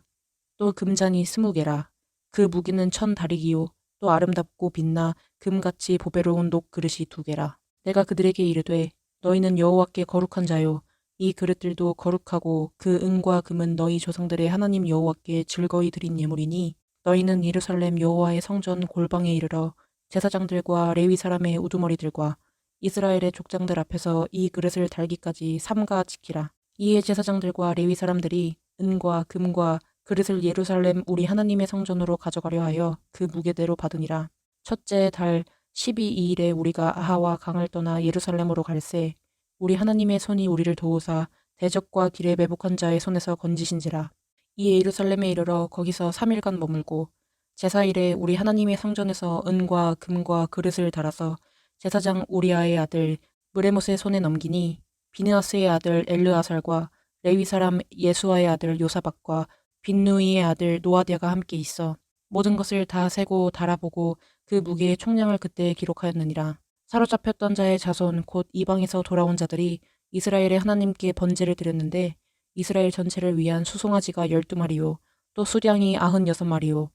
또 금잔이 20개라 그 무게는 1000다리기요 또 아름답고 빛나 금같이 보배로운 녹 그릇이 2개라 내가 그들에게 이르되 너희는 여호와께 거룩한 자요 이 그릇들도 거룩하고 그 은과 금은 너희 조상들의 하나님 여호와께 즐거이 드린 예물이니 너희는 예루살렘 여호와의 성전 골방에 이르러 제사장들과 레위 사람의 우두머리들과 이스라엘의 족장들 앞에서 이 그릇을 달기까지 삼가 지키라. 이에 제사장들과 레위 사람들이 은과 금과 그릇을 예루살렘 우리 하나님의 성전으로 가져가려 하여 그 무게대로 받으니라. 첫째 달 12일에 우리가 아하와 강을 떠나 예루살렘으로 갈새 우리 하나님의 손이 우리를 도우사 대적과 길에 매복한 자의 손에서 건지신지라. 이에 예루살렘에 이르러 거기서 3일간 머물고 제사일에 우리 하나님의 성전에서 은과 금과 그릇을 달아서 제사장 우리아의 아들 무레못의 손에 넘기니 비느하스의 아들 엘르아살과 레위 사람 예수아의 아들 요사박과 빈누이의 아들 노아디아가 함께 있어 모든 것을 다 세고 달아보고 그 무게의 총량을 그때 기록하였느니라. 사로잡혔던 자의 자손 곧 이방에서 돌아온 자들이 이스라엘의 하나님께 번제를 드렸는데 이스라엘 전체를 위한 수송아지가 12마리요 또 수량이 96마리요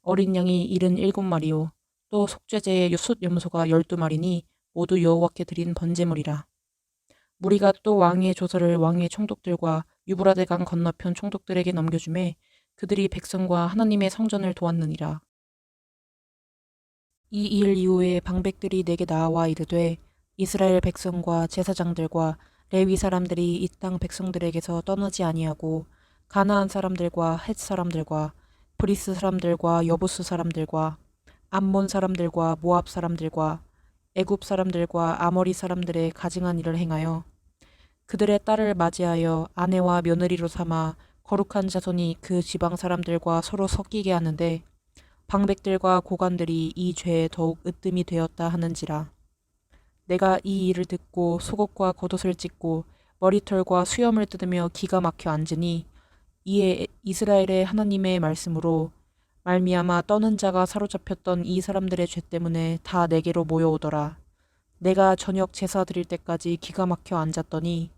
어린 양이 77마리요 또 속죄제의 숫염소가 12마리니 모두 여호와께 드린 번제물이라. 무리가 또 왕의 조서를 왕의 총독들과 유브라데강 건너편 총독들에게 넘겨주매 그들이 백성과 하나님의 성전을 도왔느니라. 이 일 이후에 방백들이 내게 나와 이르되 이스라엘 백성과 제사장들과 레위 사람들이 이 땅 백성들에게서 떠나지 아니하고 가나안 사람들과 헷 사람들과 브리스 사람들과 여부스 사람들과 암몬 사람들과 모압 사람들과 애굽 사람들과 아모리 사람들의 가증한 일을 행하여 그들의 딸을 맞이하여 아내와 며느리로 삼아 거룩한 자손이 그 지방 사람들과 서로 섞이게 하는데 방백들과 고관들이 이 죄에 더욱 으뜸이 되었다 하는지라. 내가 이 일을 듣고 속옷과 겉옷을 찢고 머리털과 수염을 뜯으며 기가 막혀 앉으니 이에 이스라엘의 하나님의 말씀으로 말미암아 떠는 자가 사로잡혔던 이 사람들의 죄 때문에 다 내게로 모여오더라. 내가 저녁 제사 드릴 때까지 기가 막혀 앉았더니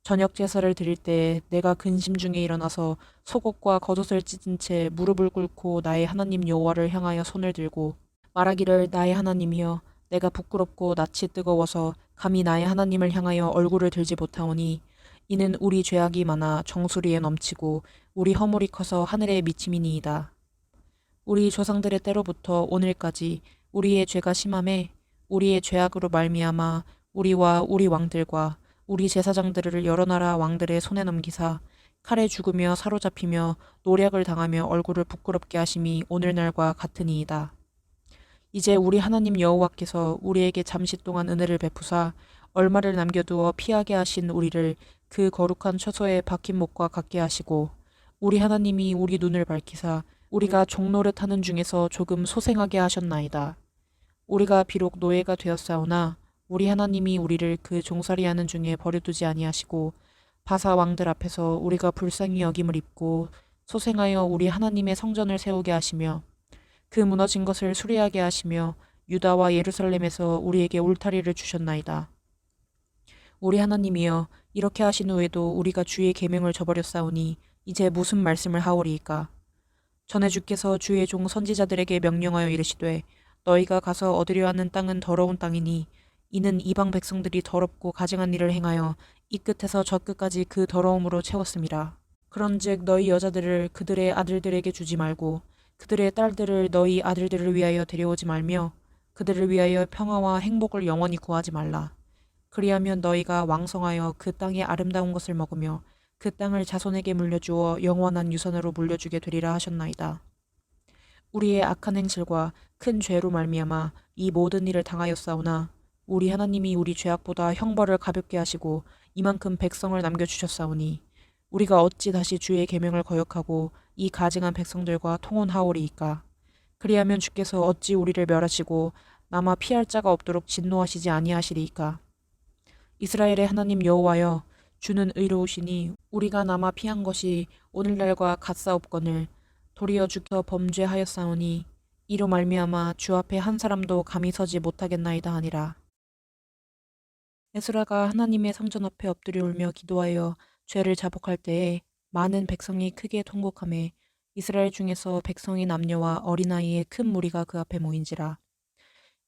저녁 제사를 드릴 때에 내가 근심 중에 일어나서 속옷과 겉옷을 찢은 채 무릎을 꿇고 나의 하나님 여호와를 향하여 손을 들고 말하기를 나의 하나님이여 내가 부끄럽고 낯이 뜨거워서 감히 나의 하나님을 향하여 얼굴을 들지 못하오니 이는 우리 죄악이 많아 정수리에 넘치고 우리 허물이 커서 하늘에 미침이니이다. 우리 조상들의 때로부터 오늘까지 우리의 죄가 심함에 우리의 죄악으로 말미암아 우리와 우리 왕들과 우리 제사장들을 여러 나라 왕들의 손에 넘기사 칼에 죽으며 사로잡히며 노략을 당하며 얼굴을 부끄럽게 하심이 오늘날과 같으니이다. 이제 우리 하나님 여호와께서 우리에게 잠시 동안 은혜를 베푸사 얼마를 남겨두어 피하게 하신 우리를 그 거룩한 처소에 박힌 목과 같게 하시고 우리 하나님이 우리 눈을 밝히사 우리가 종노릇하는 중에서 조금 소생하게 하셨나이다. 우리가 비록 노예가 되었사오나 우리 하나님이 우리를 그 종살이하는 중에 버려두지 아니하시고 바사 왕들 앞에서 우리가 불쌍히 여김을 입고 소생하여 우리 하나님의 성전을 세우게 하시며 그 무너진 것을 수리하게 하시며 유다와 예루살렘에서 우리에게 울타리를 주셨나이다. 우리 하나님이여 이렇게 하신 후에도 우리가 주의 계명을 저버렸사오니 이제 무슨 말씀을 하오리이까. 전에 주께서 주의 종 선지자들에게 명령하여 이르시되 너희가 가서 얻으려 하는 땅은 더러운 땅이니 이는 이방 백성들이 더럽고 가증한 일을 행하여 이 끝에서 저 끝까지 그 더러움으로 채웠음이라. 그런즉 너희 여자들을 그들의 아들들에게 주지 말고 그들의 딸들을 너희 아들들을 위하여 데려오지 말며 그들을 위하여 평화와 행복을 영원히 구하지 말라. 그리하면 너희가 왕성하여 그 땅의 아름다운 것을 먹으며 그 땅을 자손에게 물려주어 영원한 유산으로 물려주게 되리라 하셨나이다. 우리의 악한 행실과 큰 죄로 말미암아 이 모든 일을 당하였사오나 우리 하나님이 우리 죄악보다 형벌을 가볍게 하시고 이만큼 백성을 남겨주셨사오니 우리가 어찌 다시 주의 계명을 거역하고 이 가증한 백성들과 통혼하오리이까. 그리하면 주께서 어찌 우리를 멸하시고 남아 피할 자가 없도록 진노하시지 아니하시리이까. 이스라엘의 하나님 여호와여 주는 의로우시니 우리가 남아 피한 것이 오늘날과 같사옵거늘 도리어 주께서 범죄하였사오니 이로 말미암아 주 앞에 한 사람도 감히 서지 못하겠나이다 하니라. 에스라가 하나님의 성전 앞에 엎드려 울며 기도하여 죄를 자복할 때에 많은 백성이 크게 통곡하매 이스라엘 중에서 백성의 남녀와 어린아이의 큰 무리가 그 앞에 모인지라.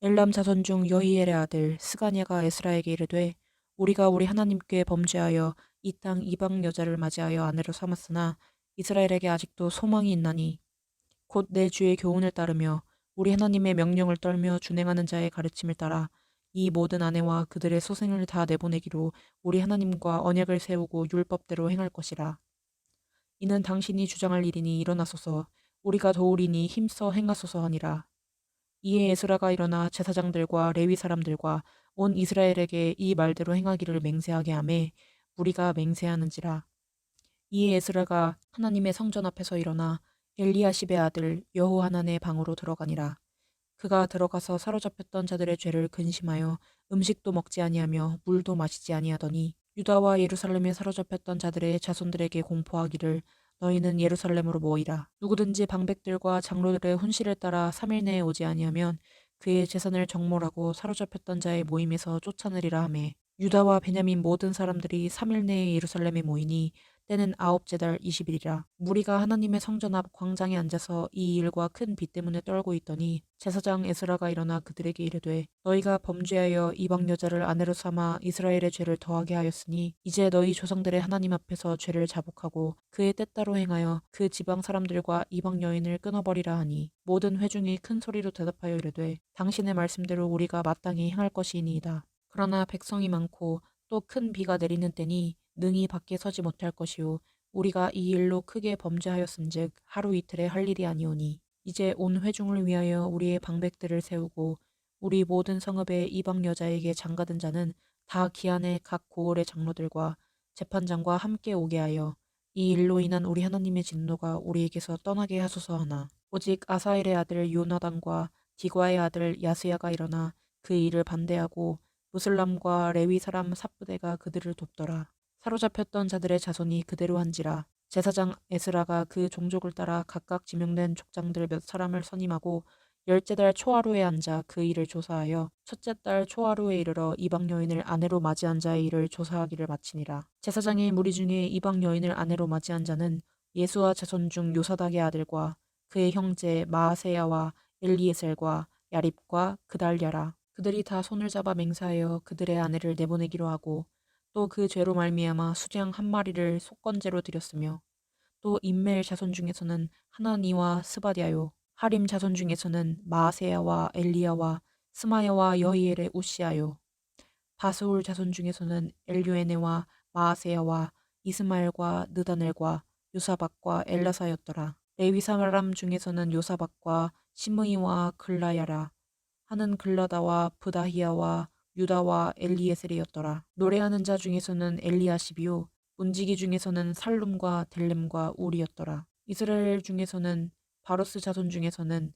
엘람 자손 중 여히엘의 아들 스가냐가 에스라에게 이르되 우리가 우리 하나님께 범죄하여 이 땅 이방 여자를 맞이하여 아내로 삼았으나 이스라엘에게 아직도 소망이 있나니 곧 내 주의 교훈을 따르며 우리 하나님의 명령을 떨며 준행하는 자의 가르침을 따라 이 모든 아내와 그들의 소생을 다 내보내기로 우리 하나님과 언약을 세우고 율법대로 행할 것이라. 이는 당신이 주장할 일이니 일어나소서 우리가 도우리니 힘써 행하소서 하니라. 이에 에스라가 일어나 제사장들과 레위 사람들과 온 이스라엘에게 이 말대로 행하기를 맹세하게 하매 우리가 맹세하는지라. 이에 에스라가 하나님의 성전 앞에서 일어나 엘리야십의 아들 여호하난의 방으로 들어가니라. 그가 들어가서 사로잡혔던 자들의 죄를 근심하여 음식도 먹지 아니하며 물도 마시지 아니하더니 유다와 예루살렘에 사로잡혔던 자들의 자손들에게 공포하기를 너희는 예루살렘으로 모이라. 누구든지 방백들과 장로들의 훈시를 따라 3일 내에 오지 아니하면 그의 재산을 정몰하고 사로잡혔던 자의 모임에서 쫓아내리라 하매 유다와 베냐민 모든 사람들이 3일 내에 예루살렘에 모이니 때는 아홉째 달 20일이라. 무리가 하나님의 성전 앞 광장에 앉아서 이 일과 큰 비 때문에 떨고 있더니 제사장 에스라가 일어나 그들에게 이르되 너희가 범죄하여 이방 여자를 아내로 삼아 이스라엘의 죄를 더하게 하였으니 이제 너희 조상들의 하나님 앞에서 죄를 자복하고 그의 때따로 행하여 그 지방 사람들과 이방 여인을 끊어버리라 하니 모든 회중이 큰 소리로 대답하여 이르되 당신의 말씀대로 우리가 마땅히 행할 것이니이다. 그러나 백성이 많고 또 큰 비가 내리는 때니 능히 밖에 서지 못할 것이요 우리가 이 일로 크게 범죄하였은즉 하루 이틀에 할 일이 아니오니 이제 온 회중을 위하여 우리의 방백들을 세우고 우리 모든 성읍의 이방 여자에게 장가든 자는 다 기한에 각 고을의 장로들과 재판장과 함께 오게 하여 이 일로 인한 우리 하나님의 진노가 우리에게서 떠나게 하소서 하나 오직 아사엘의 아들 요나단과 디과의 아들 야스야가 일어나 그 일을 반대하고 무슬람과 레위 사람 삽부대가 그들을 돕더라. 사로잡혔던 자들의 자손이 그대로 한지라. 제사장 에스라가 그 종족을 따라 각각 지명된 족장들 몇 사람을 선임하고 10째 달 초하루에 앉아 그 일을 조사하여 첫째 달 초하루에 이르러 이방 여인을 아내로 맞이한 자의 일을 조사하기를 마치니라. 제사장의 무리 중에 이방 여인을 아내로 맞이한 자는 예수와 자손 중 요사닥의 아들과 그의 형제 마아세야와 엘리에셀과 야립과 그달랴라. 그들이 다 손을 잡아 맹세하여 그들의 아내를 내보내기로 하고 또 그 죄로 말미암아 수장 한 마리를 속건제로 드렸으며 또 임멜 자손 중에서는 하나니와 스바디아요 하림 자손 중에서는 마아세야와 엘리야와 스마야와 여히엘의 우시아요 바스울 자손 중에서는 엘류에네와 마아세야와 이스마엘과 느다넬과 요사박과 엘라사였더라. 레위 사람 중에서는 요사박과 시므이와 글라야라 하는 글라다와 부다히야와 유다와 엘리에셀이었더라. 노래하는 자 중에서는 엘리야십이요 문지기 중에서는 살룸과 델렘과 울이었더라. 이스라엘 중에서는 바로스 자손 중에서는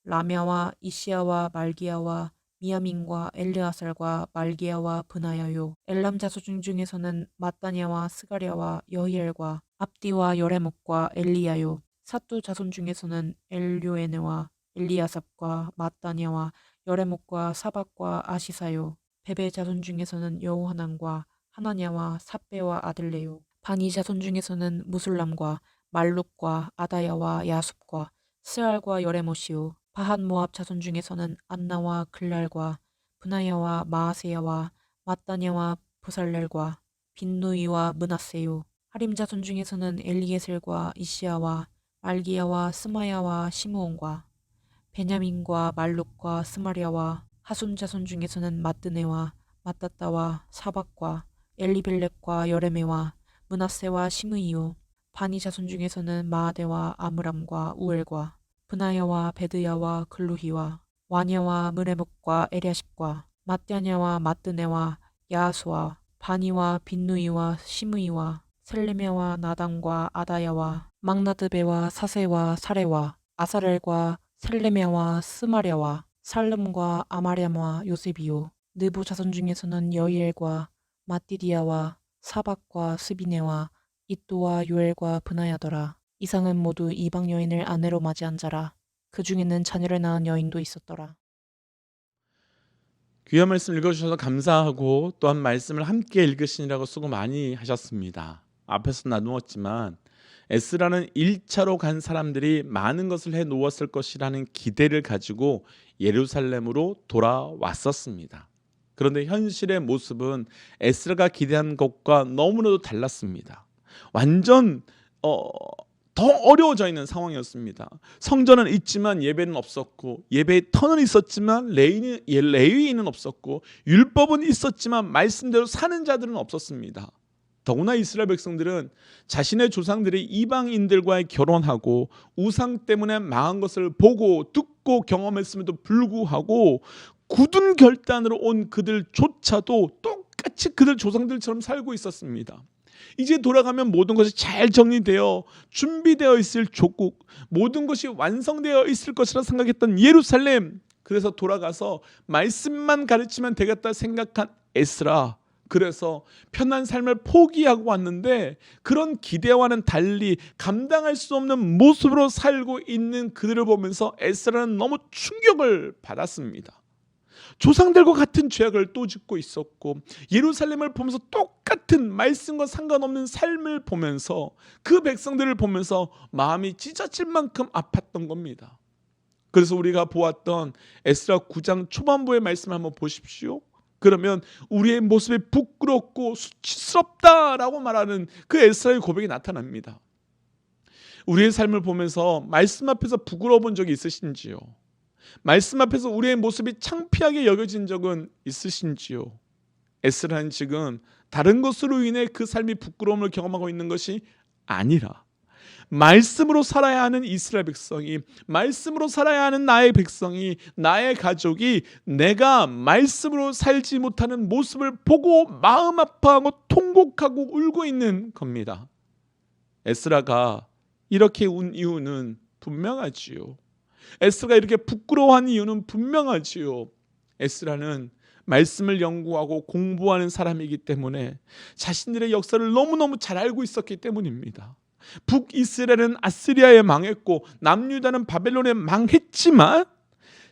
라мя와 이시야와 말기야와 미야민과 엘르아살과 말기야와 브나야요. 엘람 자손 중에서는 마따냐와 스가랴와 여히엘과 압디와 여레목과 엘리야요. 사뚜 자손 중에서는 엘료에네와 엘리야삽과 마따냐와 여레목과 사박과 아시사요. 베베 자손 중에서는 여호하난과 하나냐와 삽베와 아들레요. 바니 자손 중에서는 무술람과 말룩과 아다야와 야숲과 스알과 여레못이요. 바한 모압 자손 중에서는 안나와 글랄과 브나야와 마아세야와 마따냐와 부살렐과 빈누이와 므낫세요. 하림 자손 중에서는 엘리에셀과 이시야와 말기야와 스마야와 시므온과 베냐민과 말룩과 스마랴와 하순 자손 중에서는 마뜨네와 마따따와 사박과 엘리벨렉과 여레메와 므낫세와 시므이요. 바니 자손 중에서는 마아데와 아므람과 우엘과 브나야와 베드야와 글루히와 와냐와 무레목과 에랴십과 마띠아냐와 마뜨네와 야하수와 바니와 빈누이와 시므이와 셀레메와 나단과 아다야와 막나드베와 사세와 사레와 아사렐과 셀레메와 스마랴와 살름과 아마렴과 요셉이요. 느부 자손 중에서는 여이엘과 마띠디아와 사박과 스비네와 이또와 요엘과 브나야더라. 이상은 모두 이방 여인을 아내로 맞이한 자라. 그 중에는 자녀를 낳은 여인도 있었더라. 귀한 말씀 읽어주셔서 감사하고 또한 말씀을 함께 읽으시느라고 수고 많이 하셨습니다. 앞에서 나누었지만 에스라는 1차로 간 사람들이 많은 것을 해놓았을 것이라는 기대를 가지고 예루살렘으로 돌아왔었습니다. 그런데 현실의 모습은 에스라가 기대한 것과 너무나도 달랐습니다. 완전 더 어려워져 있는 상황이었습니다. 성전은 있지만 예배는 없었고, 예배의 터는 있었지만 레위인은 없었고, 율법은 있었지만 말씀대로 사는 자들은 없었습니다. 더구나 이스라엘 백성들은 자신의 조상들이 이방인들과의 결혼하고 우상 때문에 망한 것을 보고 듣고 경험했음에도 불구하고 굳은 결단으로 온 그들조차도 똑같이 그들 조상들처럼 살고 있었습니다. 이제 돌아가면 모든 것이 잘 정리되어 준비되어 있을 조국, 모든 것이 완성되어 있을 것이라 생각했던 예루살렘, 그래서 돌아가서 말씀만 가르치면 되겠다 생각한 에스라, 그래서 편한 삶을 포기하고 왔는데 그런 기대와는 달리 감당할 수 없는 모습으로 살고 있는 그들을 보면서 에스라는 너무 충격을 받았습니다. 조상들과 같은 죄악을 또 짓고 있었고, 예루살렘을 보면서 똑같은 말씀과 상관없는 삶을 보면서 그 백성들을 보면서 마음이 찢어질 만큼 아팠던 겁니다. 그래서 우리가 보았던 에스라 9장 초반부의 말씀을 한번 보십시오. 그러면 우리의 모습이 부끄럽고 수치스럽다라고 말하는 그 에스라의 고백이 나타납니다. 우리의 삶을 보면서 말씀 앞에서 부끄러워 본 적이 있으신지요? 말씀 앞에서 우리의 모습이 창피하게 여겨진 적은 있으신지요? 에스라는 지금 다른 것으로 인해 그 삶이 부끄러움을 경험하고 있는 것이 아니라 말씀으로 살아야 하는 이스라엘 백성이, 말씀으로 살아야 하는 나의 백성이, 나의 가족이 내가 말씀으로 살지 못하는 모습을 보고 마음 아파하고 통곡하고 울고 있는 겁니다. 에스라가 이렇게 운 이유는 분명하지요. 에스라가 이렇게 부끄러워한 이유는 분명하지요. 에스라는 말씀을 연구하고 공부하는 사람이기 때문에 자신들의 역사를 너무너무 잘 알고 있었기 때문입니다. 북이스라엘은 아스리아에 망했고 남유다는 바벨론에 망했지만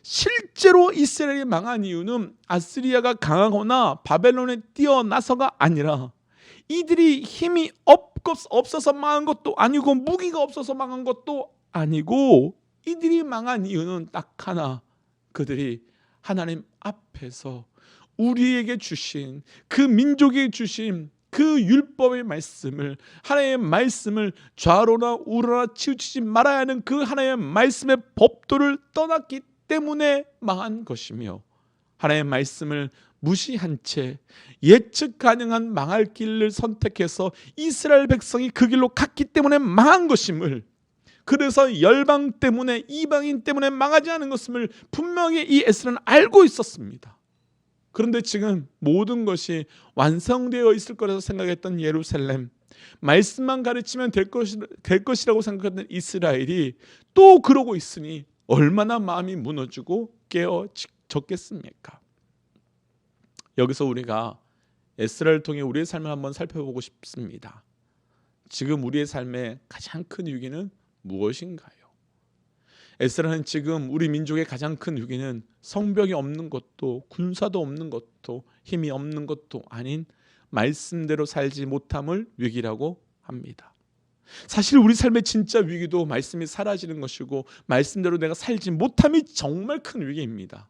실제로 이스라엘이 망한 이유는 아스리아가 강하거나 바벨론에 뛰어나서가 아니라 이들이 힘이 없어서 망한 것도 아니고 무기가 없어서 망한 것도 아니고 이들이 망한 이유는 딱 하나, 그들이 하나님 앞에서 우리에게 주신 그 민족에게 주신 그 율법의 말씀을, 하나님의 말씀을 좌로나 우로나 치우치지 말아야 하는 그 하나님의 말씀의 법도를 떠났기 때문에 망한 것이며, 하나님의 말씀을 무시한 채 예측 가능한 망할 길을 선택해서 이스라엘 백성이 그 길로 갔기 때문에 망한 것임을, 그래서 열방 때문에 이방인 때문에 망하지 않은 것임을 분명히 이 에스라는 알고 있었습니다. 그런데 지금 모든 것이 완성되어 있을 거라고 생각했던 예루살렘, 말씀만 가르치면 될 것이라고 생각했던 이스라엘이 또 그러고 있으니 얼마나 마음이 무너지고 깨어졌겠습니까? 여기서 우리가 에스라를 통해 우리의 삶을 한번 살펴보고 싶습니다. 지금 우리의 삶의 가장 큰 위기는 무엇인가요? 에스라는 지금 우리 민족의 가장 큰 위기는 성벽이 없는 것도 군사도 없는 것도 힘이 없는 것도 아닌 말씀대로 살지 못함을 위기라고 합니다. 사실 우리 삶의 진짜 위기도 말씀이 사라지는 것이고 말씀대로 내가 살지 못함이 정말 큰 위기입니다.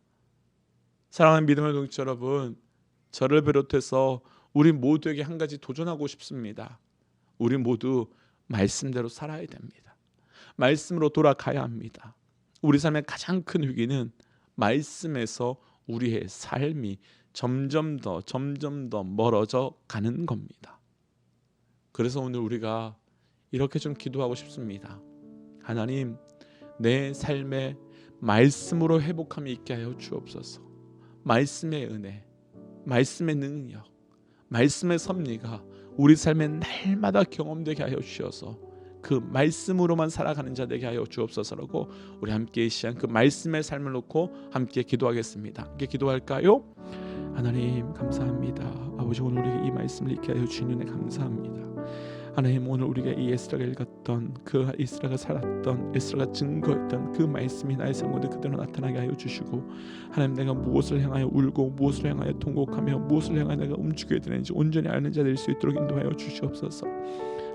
사랑하는 믿음의 동지 여러분, 저를 비롯해서 우리 모두에게 한 가지 도전하고 싶습니다. 우리 모두 말씀대로 살아야 됩니다. 말씀으로 돌아가야 합니다. 우리 삶의 가장 큰 위기는 말씀에서 우리의 삶이 점점 더 멀어져 가는 겁니다. 그래서 오늘 우리가 이렇게 좀 기도하고 싶습니다. 하나님, 내 삶에 말씀으로 회복함이 있게 하여 주옵소서. 말씀의 은혜, 말씀의 능력, 말씀의 섭리가 우리 삶에 날마다 경험되게 하여 주셔서 그 말씀으로만 살아가는 자 되게 하여 주옵소서라고 우리 함께 이 시간 그 말씀의 삶을 놓고 함께 기도하겠습니다. 함께 기도할까요? 하나님 감사합니다. 아버지, 오늘 우리에게 이 말씀을 읽게 하여 주신 은혜 감사합니다. 하나님, 오늘 우리가 이 에스라가 읽었던 그 에스라가 살았던 에스라가 증거했던 그 말씀이 나의 삶 가운데 그대로 나타나게 하여 주시고, 하나님, 내가 무엇을 향하여 울고 무엇을 향하여 통곡하며 무엇을 향하여 내가 움직여야 되는지 온전히 아는 자 될 수 있도록 인도하여 주시옵소서.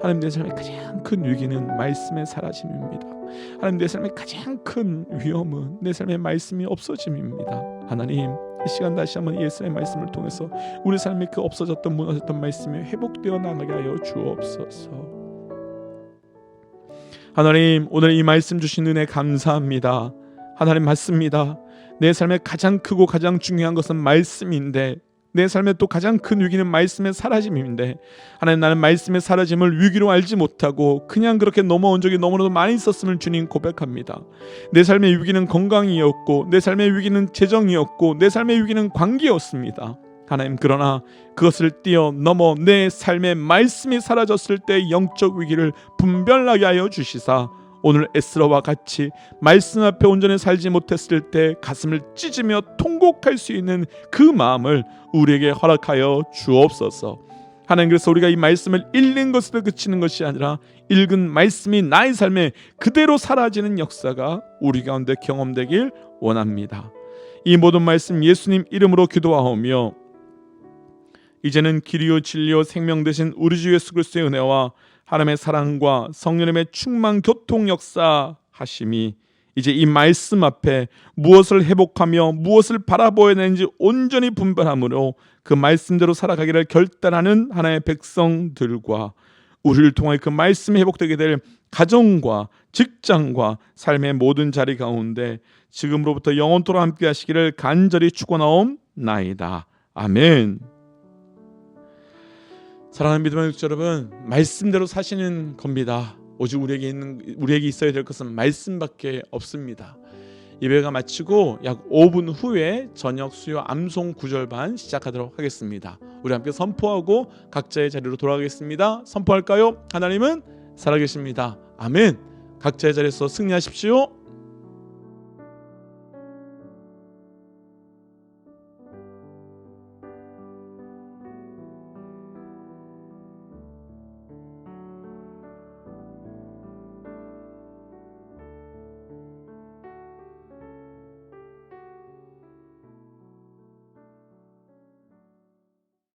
하나님, 내 삶의 가장 큰 위기는 말씀의 사라짐입니다. 하나님, 내 삶의 가장 큰 위험은 내 삶의 말씀이 없어짐입니다. 하나님, 이 시간 다시 한번 예수의 말씀을 통해서 우리 삶의 그 없어졌던 무너졌던 말씀이 회복되어 나가게 하여 주옵소서. 하나님, 오늘 이 말씀 주신 은혜 감사합니다. 하나님, 맞습니다. 내 삶의 가장 크고 가장 중요한 것은 말씀인데 내 삶의 또 가장 큰 위기는 말씀의 사라짐인데, 하나님, 나는 말씀의 사라짐을 위기로 알지 못하고 그냥 그렇게 넘어온 적이 너무나도 많이 있었음을 주님 고백합니다. 내 삶의 위기는 건강이었고 내 삶의 위기는 재정이었고 내 삶의 위기는 관계였습니다. 하나님, 그러나 그것을 뛰어넘어 내 삶의 말씀이 사라졌을 때 영적 위기를 분별하게 하여 주시사 오늘 에스라와 같이 말씀 앞에 온전히 살지 못했을 때 가슴을 찢으며 통곡할 수 있는 그 마음을 우리에게 허락하여 주옵소서. 하나님, 그래서 우리가 이 말씀을 읽는 것으로 그치는 것이 아니라 읽은 말씀이 나의 삶에 그대로 사라지는 역사가 우리 가운데 경험되길 원합니다. 이 모든 말씀 예수님 이름으로 기도하오며, 이제는 길이요 진리요 생명 되신 우리 주 예수 그리스도의 은혜와 하나님의 사랑과 성령님의 충만 교통 역사 하심이 이제 이 말씀 앞에 무엇을 회복하며 무엇을 바라보아야 되는지 온전히 분별함으로 그 말씀대로 살아가기를 결단하는 하나님의 백성들과 우리를 통해 그 말씀이 회복되게 될 가정과 직장과 삶의 모든 자리 가운데 지금으로부터 영원토록 함께 하시기를 간절히 축원하옵나이다. 아멘. 사랑하는 믿음의 육체 여러분, 말씀대로 사시는 겁니다. 오직 우리에게 있어야 될 것은 말씀밖에 없습니다. 예배가 마치고 약 5분 후에 저녁 수요 암송 구절반 시작하도록 하겠습니다. 우리 함께 선포하고 각자의 자리로 돌아가겠습니다. 선포할까요? 하나님은 살아계십니다. 아멘. 각자의 자리에서 승리하십시오.